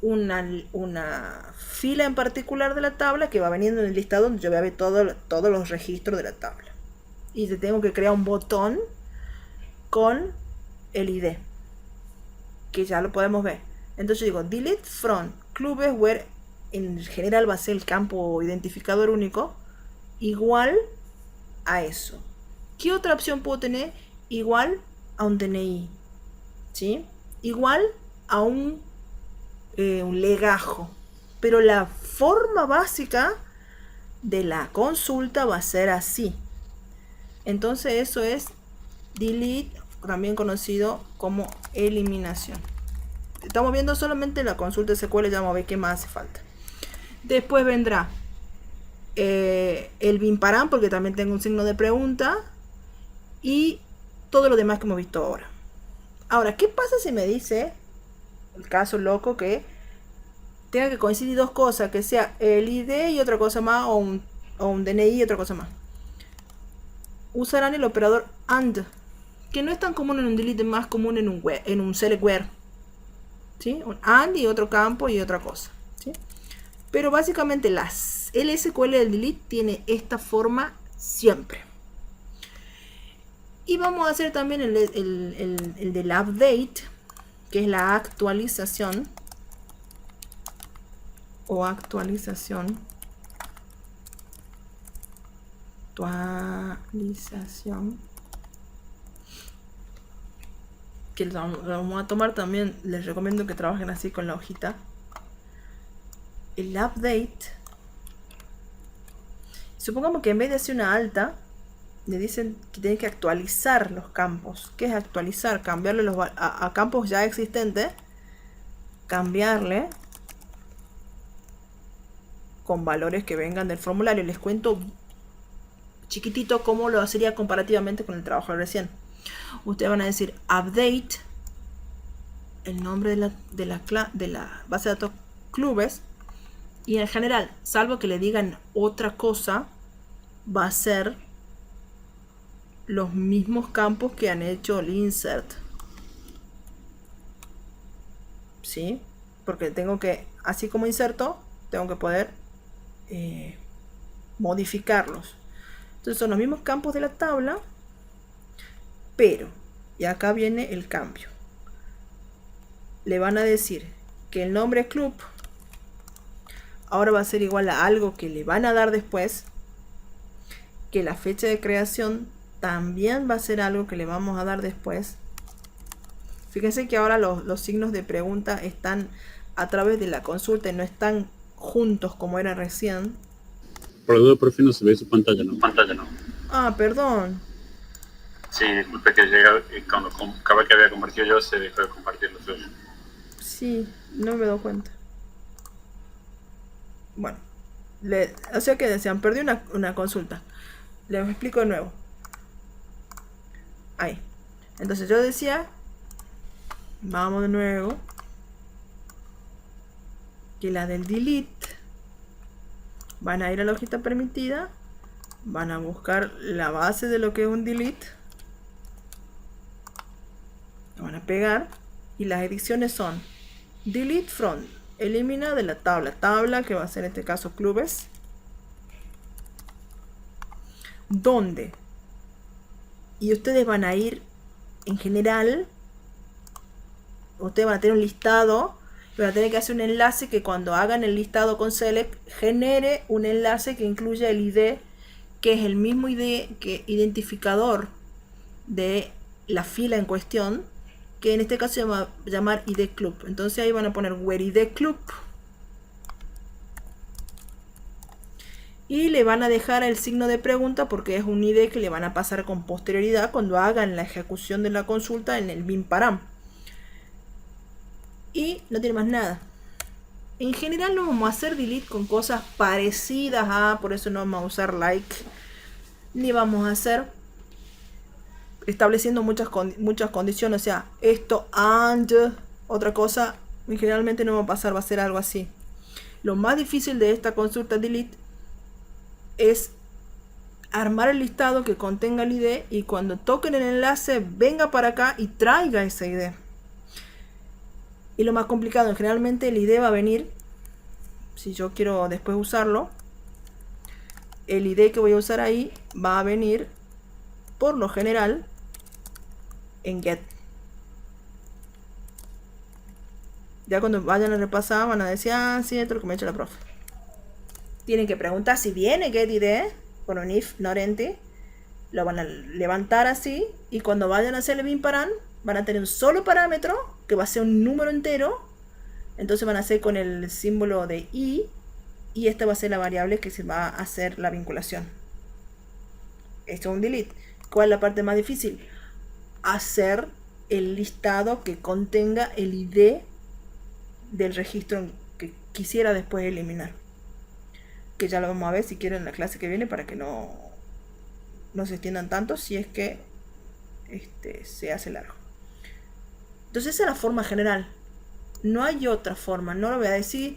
una fila en particular de la tabla que va veniendo en el listado donde yo voy a ver todos los registros de la tabla. Y te tengo que crear un botón con el ID, que ya lo podemos ver. Entonces digo delete from clubes where en general va a ser el campo identificador único, igual a eso. ¿Qué otra opción puedo tener? Igual a un DNI, ¿sí? Igual a un legajo. Pero la forma básica de la consulta va a ser así. Entonces eso es delete, también conocido como eliminación. Estamos viendo solamente la consulta SQL, ya vamos a ver qué más hace falta. Después vendrá el bin param, porque también tengo un signo de pregunta, y todo lo demás que hemos visto ahora. Ahora, ¿qué pasa si me dice el caso loco que tenga que coincidir dos cosas, que sea el ID y otra cosa más, o un DNI y otra cosa más? Usarán el operador AND, que no es tan común en un delete, más común en un select where, ¿sí? Un AND y otro campo y otra cosa, ¿sí? Pero básicamente el SQL del delete tiene esta forma siempre. Y vamos a hacer también el del update, que es la actualización o actualización, que lo vamos a tomar también. Les recomiendo que trabajen así con la hojita. El update, supongamos que en vez de hacer una alta, le dicen que tiene que actualizar los campos. ¿Qué es actualizar? Cambiarle a campos ya existentes, cambiarle con valores que vengan del formulario. Les cuento chiquitito cómo lo sería comparativamente con el trabajo de recién. Ustedes van a decir update, el nombre de la base de datos clubes, y en general, salvo que le digan otra cosa, va a ser los mismos campos que han hecho el insert. ¿Sí? Porque tengo que, así como inserto, tengo que poder modificarlos. Entonces son los mismos campos de la tabla, pero, y acá viene el cambio. Le van a decir que el nombre club ahora va a ser igual a algo que le van a dar después, que la fecha de creación también va a ser algo que le vamos a dar después. Fíjense que ahora los signos de pregunta están a través de la consulta y no están juntos como era recién. Por la duda, profe, no se ve su pantalla, ¿no? Pantalla, ¿no? Ah, perdón. Sí, disculpe que llega, cuando cabal que había compartido yo, se dejó de compartir los suyos. Sí, no me doy cuenta. Bueno, o sea que decían, perdí una consulta. Les explico de nuevo. Ahí. Entonces yo decía, vamos de nuevo, que la del delete van a ir a la hojita permitida, van a buscar la base de lo que es un delete, lo van a pegar, y las ediciones son delete from, elimina de la tabla que va a ser en este caso clubes, donde, y ustedes van a ir en general, ustedes van a tener un listado y van a tener que hacer un enlace que cuando hagan el listado con select genere un enlace que incluya el ID, que es el mismo ID que identificador de la fila en cuestión, que en este caso se llama llamar ID club. Entonces ahí van a poner where ID club y le van a dejar el signo de pregunta porque es un ID que le van a pasar con posterioridad cuando hagan la ejecución de la consulta en el bin param. Y no tiene más nada. En general no vamos a hacer delete con cosas parecidas a, por eso no vamos a usar like, ni vamos a hacer estableciendo muchas condiciones, o sea, esto and otra cosa, generalmente no va a pasar, va a ser algo así. Lo más difícil de esta consulta delete es armar el listado que contenga el ID y cuando toquen el enlace venga para acá y traiga ese ID. Y lo más complicado, generalmente el ID va a venir, si yo quiero después usarlo, el ID que voy a usar ahí va a venir por lo general en get. Ya cuando vayan a repasar van a decir, ah, sí, esto es lo que me ha hecho la profe. Tienen que preguntar si viene get ID con un if not empty, lo van a levantar así y cuando vayan a hacer el bin param van a tener un solo parámetro que va a ser un número entero, entonces van a hacer con el símbolo de i y esta va a ser la variable que se va a hacer la vinculación. Esto es un delete. ¿Cuál es la parte más difícil? Hacer el listado que contenga el ID del registro que quisiera después eliminar, que ya lo vamos a ver si quieren en la clase que viene para que no se extiendan tanto si es que se hace largo. Entonces esa es la forma general, no hay otra forma, no lo voy a decir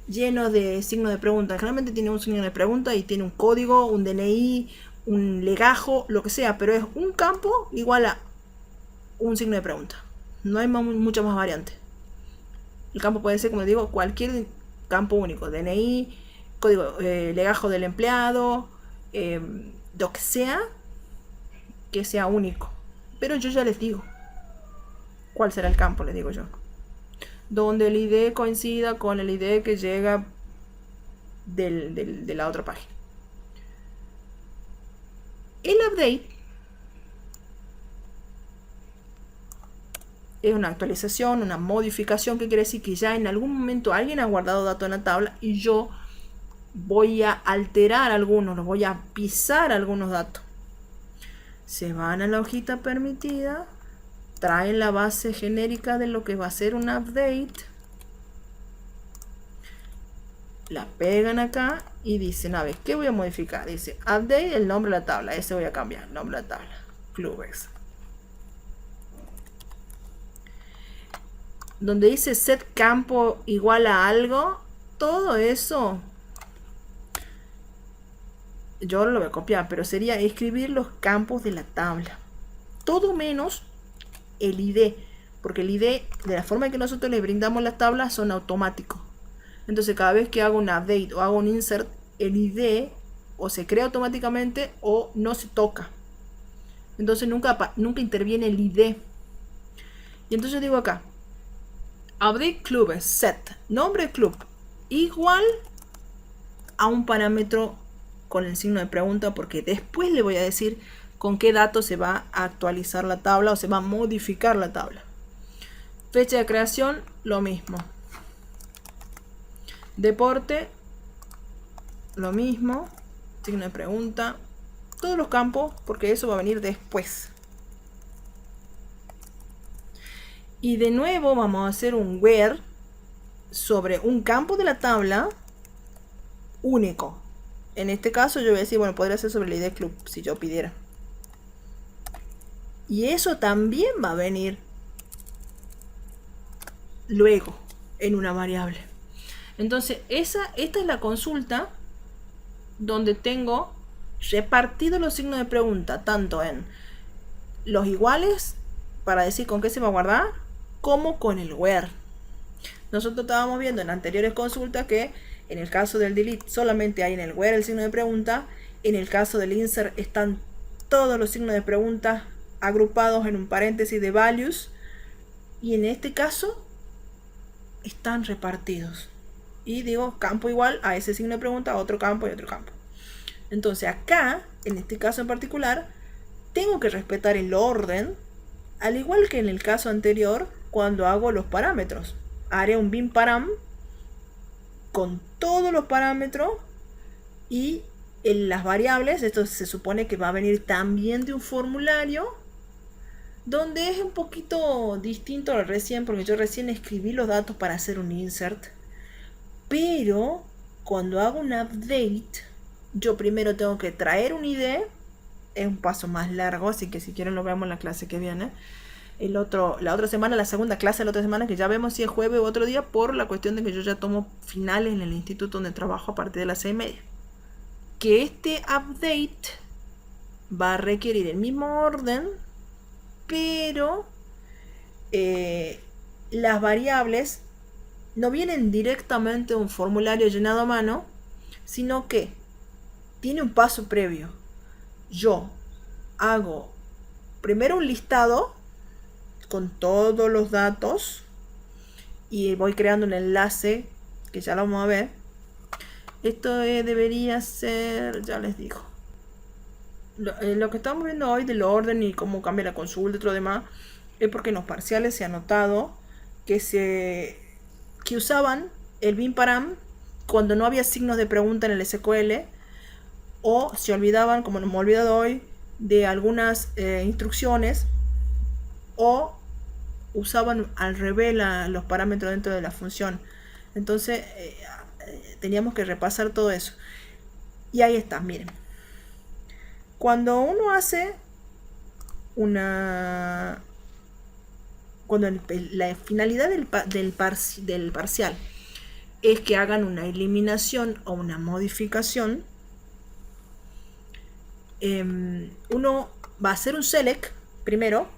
lleno de signos de pregunta. Generalmente tiene un signo de pregunta y tiene un código, un DNI, un legajo, lo que sea, pero es un campo igual a un signo de pregunta, no hay muchas más variantes. El campo puede ser, como les digo, cualquier campo único, DNI, código, legajo del empleado, lo que sea único, pero yo ya les digo cuál será el campo, les digo yo, donde el ID coincida con el ID que llega de la otra página. El update es una actualización, una modificación, que quiere decir que ya en algún momento alguien ha guardado datos en la tabla y yo voy a alterar algunos, los voy a pisar algunos datos. se van a la hojita permitida, traen la base genérica de lo que va a ser un update, la pegan acá y dicen, a ver, ¿qué voy a modificar? Dice, update, el nombre de la tabla, ese voy a cambiar, el nombre de la tabla, clubes. Donde dice set campo igual a algo, todo eso yo lo voy a copiar, pero sería escribir los campos de la tabla, todo menos el ID, porque el ID, de la forma en que nosotros le brindamos las tablas, son automáticos. Entonces cada vez que hago un update o hago un insert, el ID o se crea automáticamente o no se toca. Entonces nunca interviene el ID. Y entonces digo acá, update clubes set, nombre club, igual a un parámetro con el signo de pregunta, porque después le voy a decir con qué datos se va a actualizar la tabla o se va a modificar la tabla. Fecha de creación, lo mismo. Deporte, lo mismo. Signo de pregunta. Todos los campos, porque eso va a venir después. Y de nuevo vamos a hacer un where sobre un campo de la tabla único. En este caso yo voy a decir, bueno, podría ser sobre el ID club si yo pidiera. Y eso también va a venir luego en una variable. Entonces esta es la consulta donde tengo repartido los signos de pregunta, tanto en los iguales para decir con qué se va a guardar, como con el where. Nosotros estábamos viendo en anteriores consultas que en el caso del delete solamente hay en el where el signo de pregunta. En el caso del insert están todos los signos de pregunta agrupados en un paréntesis de values. Y en este caso están repartidos. Y digo campo igual a ese signo de pregunta, a otro campo y otro campo. Entonces acá, en este caso en particular, tengo que respetar el orden, al igual que en el caso anterior, cuando hago los parámetros. Haré un bin param con todos los parámetros y en las variables, esto se supone que va a venir también de un formulario, donde es un poquito distinto al recién, porque yo recién escribí los datos para hacer un insert, pero cuando hago un update, yo primero tengo que traer un ID, es un paso más largo, así que si quieren lo vemos en la clase que viene. La otra semana, la segunda clase de la otra semana, que ya vemos si es jueves u otro día, por la cuestión de que yo ya tomo finales en el instituto donde trabajo a partir de las 6:30. Que este update va a requerir el mismo orden, pero las variables no vienen directamente de un formulario llenado a mano, sino que tiene un paso previo. Yo hago primero un listado con todos los datos y voy creando un enlace que ya lo vamos a ver. Esto debería ser, ya les digo, lo que estamos viendo hoy del orden y cómo cambia la consulta y todo lo demás, es porque en los parciales se ha notado que usaban el bin param cuando no había signos de pregunta en el SQL, o se olvidaban, como nos hemos olvidado hoy, de algunas instrucciones, o usaban al revés los parámetros dentro de la función. Entonces teníamos que repasar todo eso. Y ahí está, miren. Cuando uno hace cuando la finalidad del parcial es que hagan una eliminación o una modificación, uno va a hacer un select primero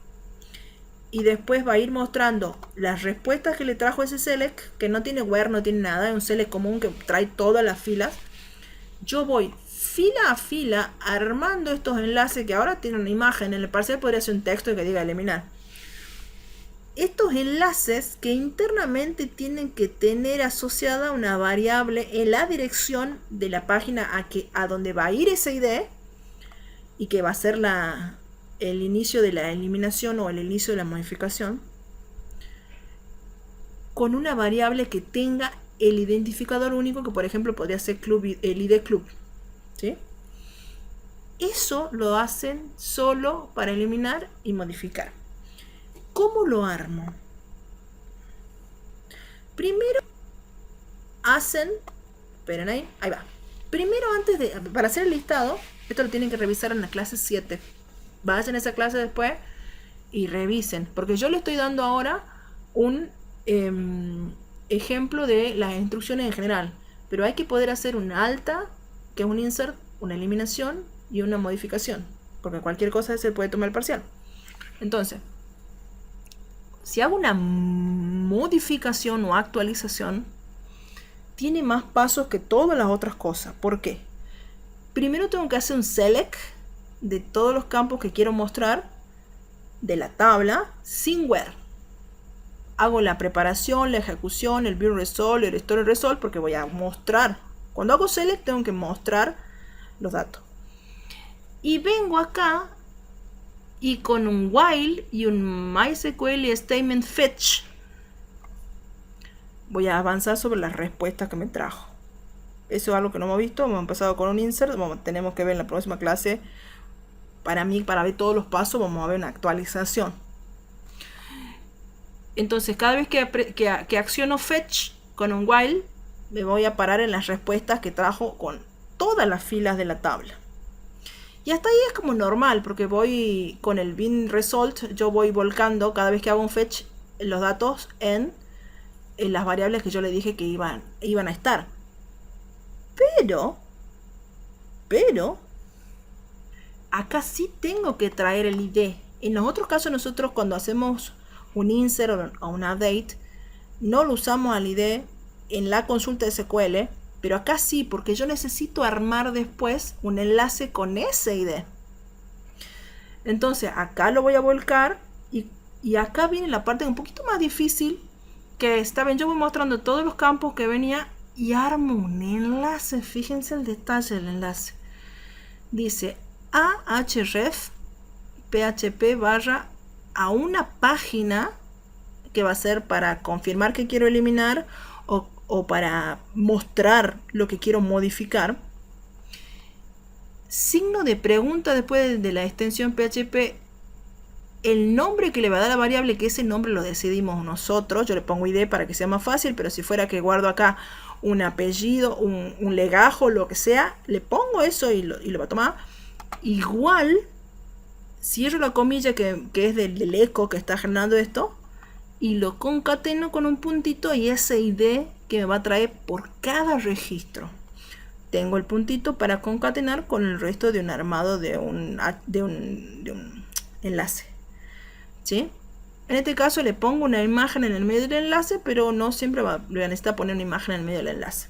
y después va a ir mostrando las respuestas que le trajo ese select, que no tiene where, no tiene nada, es un select común que trae todas las filas. Yo voy fila a fila armando estos enlaces que ahora tienen una imagen. En el parcial podría ser un texto que diga eliminar. Estos enlaces que internamente tienen que tener asociada una variable en la dirección de la página a donde va a ir esa ID, y que va a ser el inicio de la eliminación o el inicio de la modificación, con una variable que tenga el identificador único, que por ejemplo podría ser club, el ID club, ¿sí? Eso lo hacen solo para eliminar y modificar. ¿Cómo lo armo? Primero hacen, esperen ahí va. Primero para hacer el listado, esto lo tienen que revisar en la clase 7. Vayan a esa clase después y revisen, porque yo le estoy dando ahora un ejemplo de las instrucciones en general, pero hay que poder hacer una alta, que es un insert, una eliminación y una modificación, porque cualquier cosa se puede tomar el parcial. Entonces, si hago una modificación o actualización, tiene más pasos que todas las otras cosas. ¿Por qué? Primero tengo que hacer un select de todos los campos que quiero mostrar de la tabla sin where. Hago la preparación, la ejecución, el view result, el store result, porque voy a mostrar. Cuando hago select tengo que mostrar los datos. Y vengo acá y con un while y un MySQL y statement fetch voy a avanzar sobre las respuestas que me trajo. Eso es algo que no hemos visto. Hemos empezado con un insert. Tenemos que ver en la próxima clase. Para ver todos los pasos, vamos a ver una actualización. Entonces, cada vez que acciono fetch con un while, me voy a parar en las respuestas que trajo con todas las filas de la tabla. Y hasta ahí es como normal, porque voy con el bin result, yo voy volcando cada vez que hago un fetch los datos en las variables que yo le dije que iban a estar. Pero acá sí tengo que traer el ID. En los otros casos nosotros cuando hacemos un insert o un update no lo usamos al ID en la consulta de SQL, pero acá sí, porque yo necesito armar después un enlace con ese ID. Entonces acá lo voy a volcar y acá viene la parte un poquito más difícil, que está bien, yo voy mostrando todos los campos que venía y armo un enlace. Fíjense el detalle del enlace. Dice ahref php barra a una página que va a ser para confirmar que quiero eliminar o para mostrar lo que quiero modificar. Signo de pregunta después de la extensión PHP, el nombre que le va a dar a la variable, que ese nombre lo decidimos nosotros. Yo le pongo ID para que sea más fácil, pero si fuera que guardo acá un apellido, un legajo, lo que sea, le pongo eso y lo va a tomar. Igual, cierro la comilla que es del eco que está generando esto y lo concateno con un puntito y ese ID que me va a traer por cada registro. Tengo el puntito para concatenar con el resto de un armado de un enlace. ¿Sí? En este caso le pongo una imagen en el medio del enlace, pero no siempre voy a necesitar poner una imagen en el medio del enlace.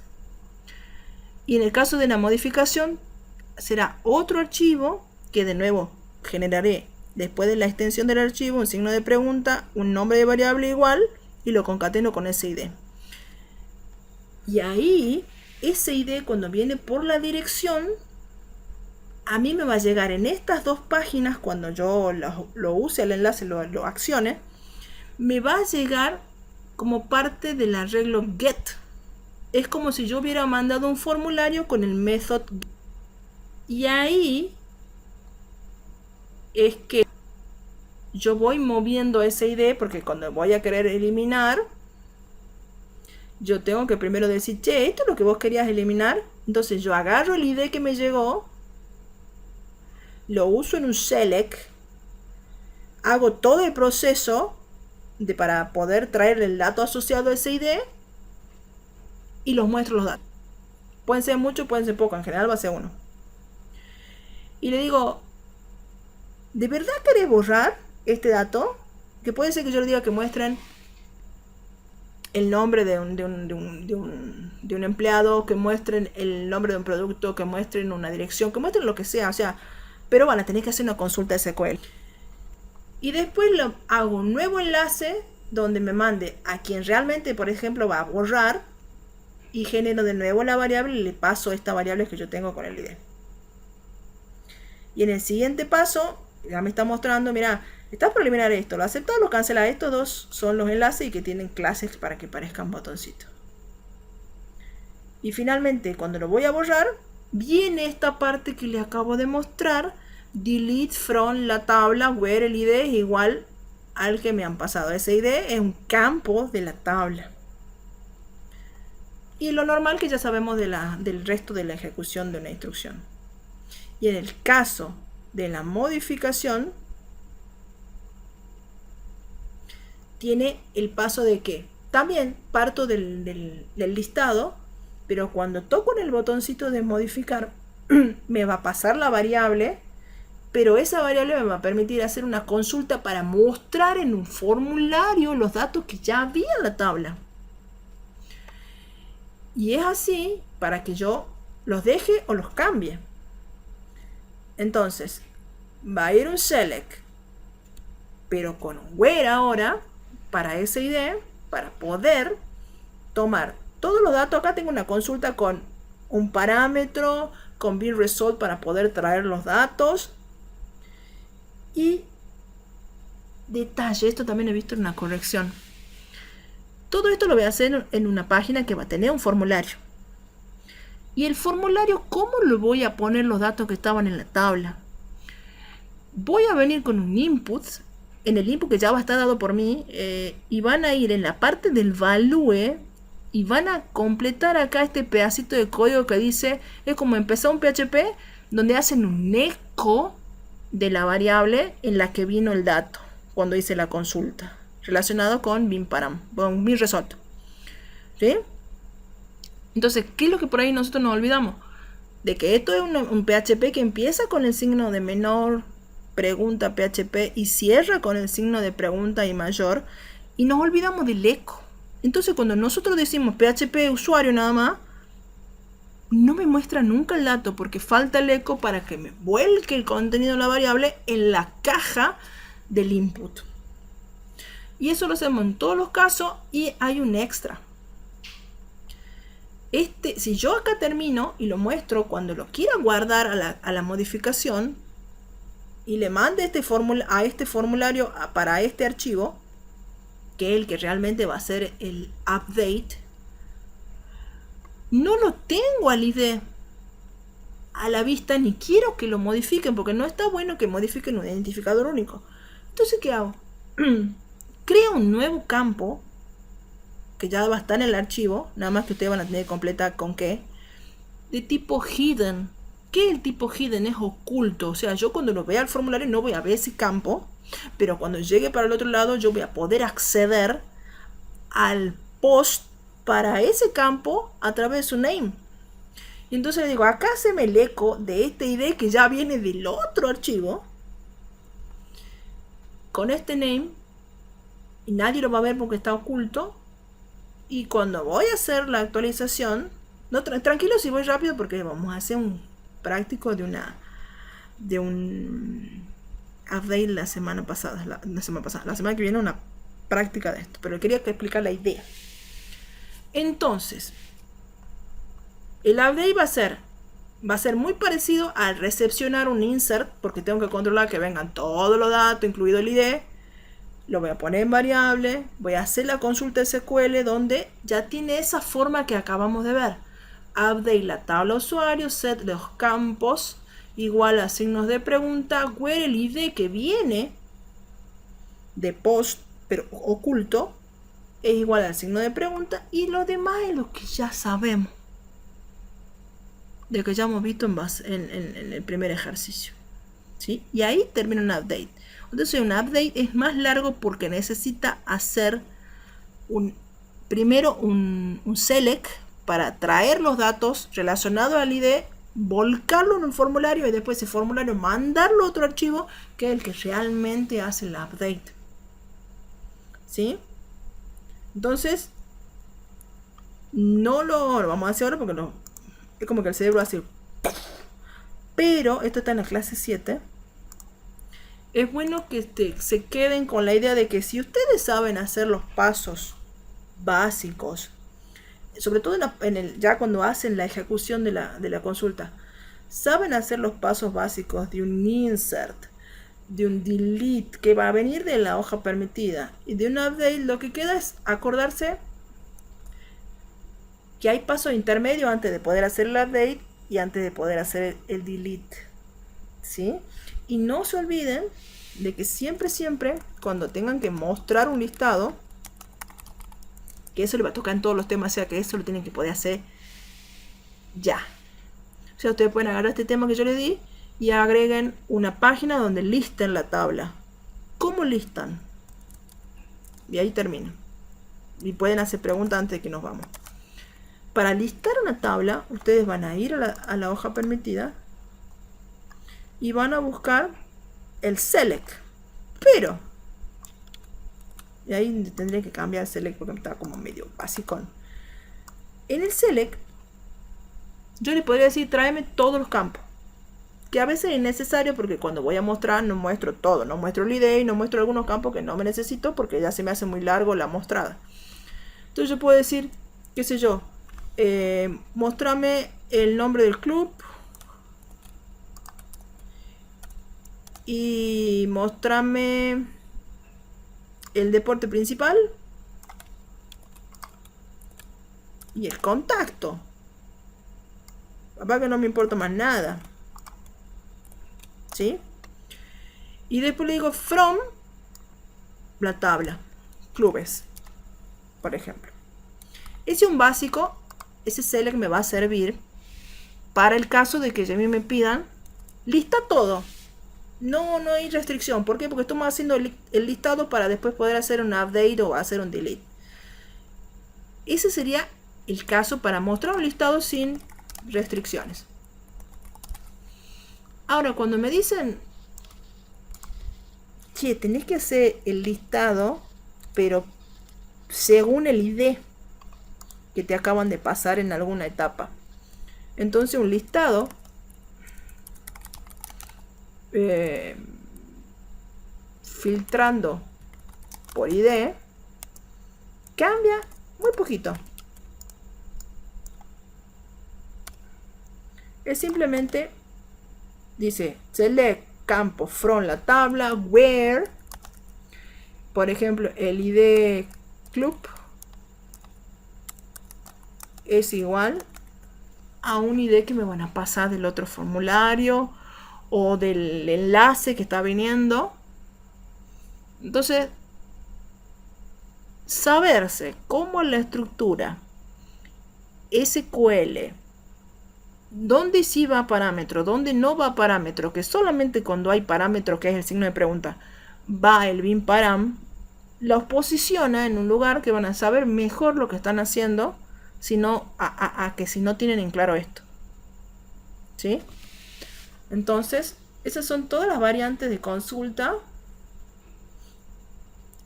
Y en el caso de la modificación, será otro archivo que de nuevo generaré después de la extensión del archivo un signo de pregunta, un nombre de variable igual y lo concateno con ese ID. Y ahí, ese ID cuando viene por la dirección, a mí me va a llegar en estas dos páginas, cuando yo lo use el enlace, lo accione, me va a llegar como parte del arreglo get. Es como si yo hubiera mandado un formulario con el method. Y ahí es que yo voy moviendo ese ID, porque cuando voy a querer eliminar, yo tengo que primero decir, che, esto es lo que vos querías eliminar. Entonces yo agarro el ID que me llegó, lo uso en un select, hago todo el proceso para poder traer el dato asociado a ese ID y los muestro los datos. Pueden ser muchos, pueden ser pocos, en general va a ser uno. Y le digo, ¿de verdad querés borrar este dato? Que puede ser que yo le diga que muestren el nombre de un empleado, que muestren el nombre de un producto, que muestren una dirección, que muestren lo que sea, o sea, pero van a tener que hacer una consulta de SQL. Y después hago un nuevo enlace donde me mande a quien realmente, por ejemplo, va a borrar, y genero de nuevo la variable y le paso esta variable que yo tengo con el ID. Y en el siguiente paso, ya me está mostrando, mira, está por eliminar esto, lo acepta o lo cancela. Estos dos son los enlaces y que tienen clases para que parezcan botoncitos. Y finalmente, cuando lo voy a borrar, viene esta parte que les acabo de mostrar, delete from la tabla where el id es igual al que me han pasado. Ese id es un campo de la tabla. Y lo normal que ya sabemos del resto de la ejecución de una instrucción. Y en el caso de la modificación, tiene el paso de que también parto del listado, pero cuando toco en el botoncito de modificar, me va a pasar la variable, pero esa variable me va a permitir hacer una consulta para mostrar en un formulario los datos que ya había en la tabla. Y es así para que yo los deje o los cambie. Entonces, va a ir un select, pero con un where ahora, para ese ID, para poder tomar todos los datos. Acá tengo una consulta con un parámetro, con bin result para poder traer los datos. Y detalle, esto también he visto en una corrección. Todo esto lo voy a hacer en una página que va a tener un formulario. Y el formulario, ¿cómo lo voy a poner los datos que estaban en la tabla? Voy a venir con un input, en el input que ya va a estar dado por mí, y van a ir en la parte del value y van a completar acá este pedacito de código que dice, es como empezar un PHP donde hacen un eco de la variable en la que vino el dato cuando hice la consulta, relacionado con bin param, con bin result. ¿Sí? Entonces, ¿qué es lo que por ahí nosotros nos olvidamos? De que esto es un PHP que empieza con el signo de menor, pregunta PHP, y cierra con el signo de pregunta y mayor, y nos olvidamos del eco. Entonces, cuando nosotros decimos PHP usuario nada más, no me muestra nunca el dato porque falta el eco para que me vuelque el contenido de la variable en la caja del input. Y eso lo hacemos en todos los casos, y hay un extra. Si yo acá termino y lo muestro cuando lo quiera guardar a la modificación y le mande a este formulario para este archivo, que es el que realmente va a ser el update, no lo tengo al ID a la vista, ni quiero que lo modifiquen porque no está bueno que modifiquen un identificador único. Entonces, ¿qué hago? Creo un nuevo campo que ya va a estar en el archivo, nada más que ustedes van a tener que completar con qué, de tipo hidden. ¿Qué es el tipo hidden? Es oculto. O sea, yo cuando lo vea el formulario no voy a ver ese campo, pero cuando llegue para el otro lado yo voy a poder acceder al post para ese campo a través de su name. Y entonces le digo, acá se me el eco de este ID que ya viene del otro archivo con este name, y nadie lo va a ver porque está oculto. Y cuando voy a hacer la actualización, no, tranquilo si voy rápido porque vamos a hacer un práctico de un update la semana que viene una práctica de esto, pero quería explicar la idea. Entonces, el update va a ser muy parecido al recepcionar un insert, porque tengo que controlar que vengan todos los datos, incluido el ID. Lo voy a poner en variable, voy a hacer la consulta SQL donde ya tiene esa forma que acabamos de ver. Update la tabla usuario, set los campos, igual a signos de pregunta, where el ID que viene de post, pero oculto, es igual al signo de pregunta, y lo demás es lo que ya sabemos, de que ya hemos visto en el primer ejercicio. ¿Sí? Y ahí termina un update. Entonces un update es más largo porque necesita hacer primero un select para traer los datos relacionados al ID, volcarlo en un formulario y después ese formulario mandarlo a otro archivo que es el que realmente hace el update. ¿Sí? Entonces no lo vamos a hacer ahora porque es como que el cerebro hace, pero esto está en la clase 7. Es bueno que se queden con la idea de que si ustedes saben hacer los pasos básicos, sobre todo ya cuando hacen la ejecución de la consulta, saben hacer los pasos básicos de un insert, de un delete que va a venir de la hoja permitida y de un update, lo que queda es acordarse que hay pasos intermedios antes de poder hacer el update y antes de poder hacer el delete, ¿sí? Y no se olviden de que siempre, cuando tengan que mostrar un listado, que eso le va a tocar en todos los temas, o sea que eso lo tienen que poder hacer ya. O sea, ustedes pueden agarrar este tema que yo les di y agreguen una página donde listen la tabla. ¿Cómo listan? Y ahí termino. Y pueden hacer preguntas antes de que nos vamos. Para listar una tabla, ustedes van a ir a la hoja permitida y van a buscar el select. Pero, y ahí tendré que cambiar el select porque está como medio básico. En el select, yo le podría decir tráeme todos los campos. Que a veces es necesario porque cuando voy a mostrar no muestro todo. No muestro el ID y no muestro algunos campos que no me necesito porque ya se me hace muy largo la mostrada. Entonces yo puedo decir, qué sé yo, mostrame el nombre del club y mostrame el deporte principal y el contacto. Papá, que no me importa más nada, ¿sí? Y después le digo from la tabla clubes, por ejemplo. Ese es un básico. Ese select me va a servir para el caso de que a mí me pidan lista todo. No hay restricción. ¿Por qué? Porque estamos haciendo el listado para después poder hacer un update o hacer un delete. Ese sería el caso para mostrar un listado sin restricciones. Ahora, cuando me dicen, che, tenés que hacer el listado, pero según el ID que te acaban de pasar en alguna etapa. Entonces un listado filtrando por ID cambia muy poquito. Es simplemente dice select campo from la tabla where, por ejemplo, el ID club es igual a un ID que me van a pasar del otro formulario o del enlace que está viniendo. Entonces, saberse cómo la estructura SQL, dónde sí va parámetro, dónde no va parámetro, que solamente cuando hay parámetro, que es el signo de pregunta, va el bin param, los posiciona en un lugar que van a saber mejor lo que están haciendo, sino que si no tienen en claro esto, ¿sí? Entonces, esas son todas las variantes de consulta.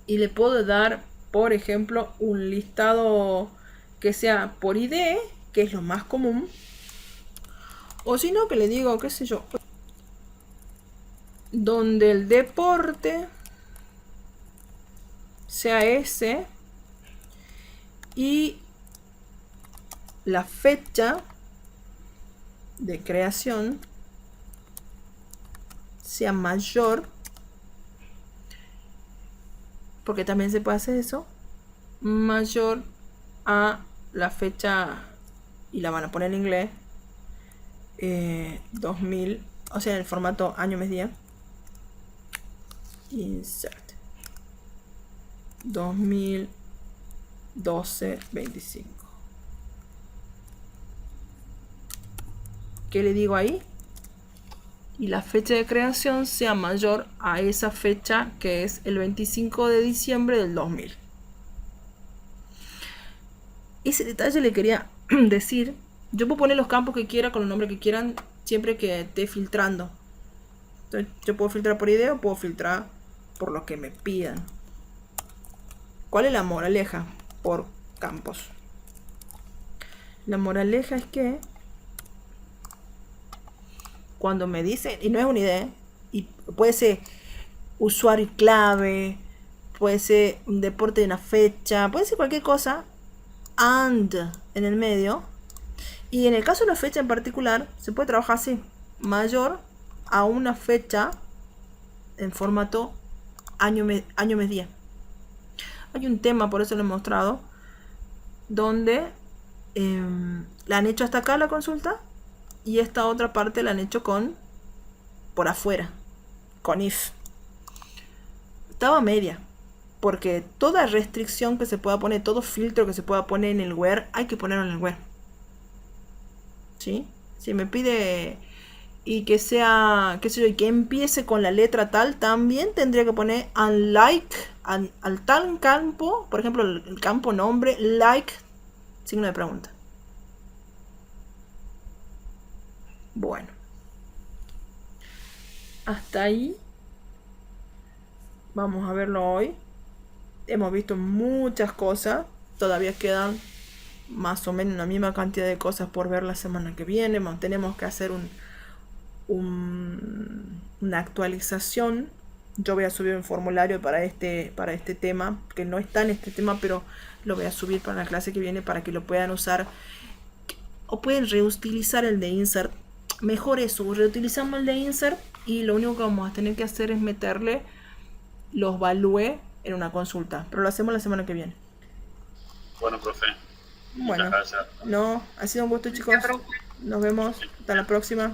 Y le puedo dar, por ejemplo, un listado que sea por ID, que es lo más común. O si no, que le digo, qué sé yo, donde el deporte sea ese y la fecha de creación sea mayor, porque también se puede hacer eso, mayor a la fecha, y la van a poner en inglés, 2000, o sea, en el formato año, mes, día, insert 2012-25. ¿Qué le digo ahí? Y la fecha de creación sea mayor a esa fecha, que es el 25 de diciembre del 2000. Ese detalle le quería decir. Yo puedo poner los campos que quiera con los nombres que quieran, siempre que esté filtrando. Entonces, yo puedo filtrar por ID o puedo filtrar por lo que me pidan. ¿Cuál es la moraleja? Por campos. La moraleja es que cuando me dicen, y no es una idea, y puede ser usuario y clave, puede ser un deporte de una fecha, puede ser cualquier cosa, and en el medio. Y en el caso de la fecha en particular, se puede trabajar así, mayor a una fecha en formato año, mes, día. Hay un tema, por eso lo he mostrado, donde la han hecho hasta acá la consulta, y esta otra parte la han hecho por afuera, con if. Estaba media, porque toda restricción que se pueda poner, todo filtro que se pueda poner en el where, hay que ponerlo en el where. ¿Sí? Si me pide y que sea, qué sé yo, y que empiece con la letra tal, también tendría que poner unlike, al tal campo, por ejemplo, el campo nombre, like, signo de pregunta. Bueno, hasta ahí vamos a verlo hoy. Hemos visto muchas cosas, todavía quedan más o menos la misma cantidad de cosas por ver la semana que viene. Tenemos que hacer una actualización. Yo voy a subir un formulario para este tema, que no está en este tema, pero lo voy a subir para la clase que viene para que lo puedan usar o pueden reutilizar el de insert. Mejor eso, reutilizamos el de insert y lo único que vamos a tener que hacer es meterle los value en una consulta, pero lo hacemos la semana que viene. Bueno, profe. Bueno, Muchas gracias. no, ha sido un gusto, chicos. Nos vemos, hasta la próxima.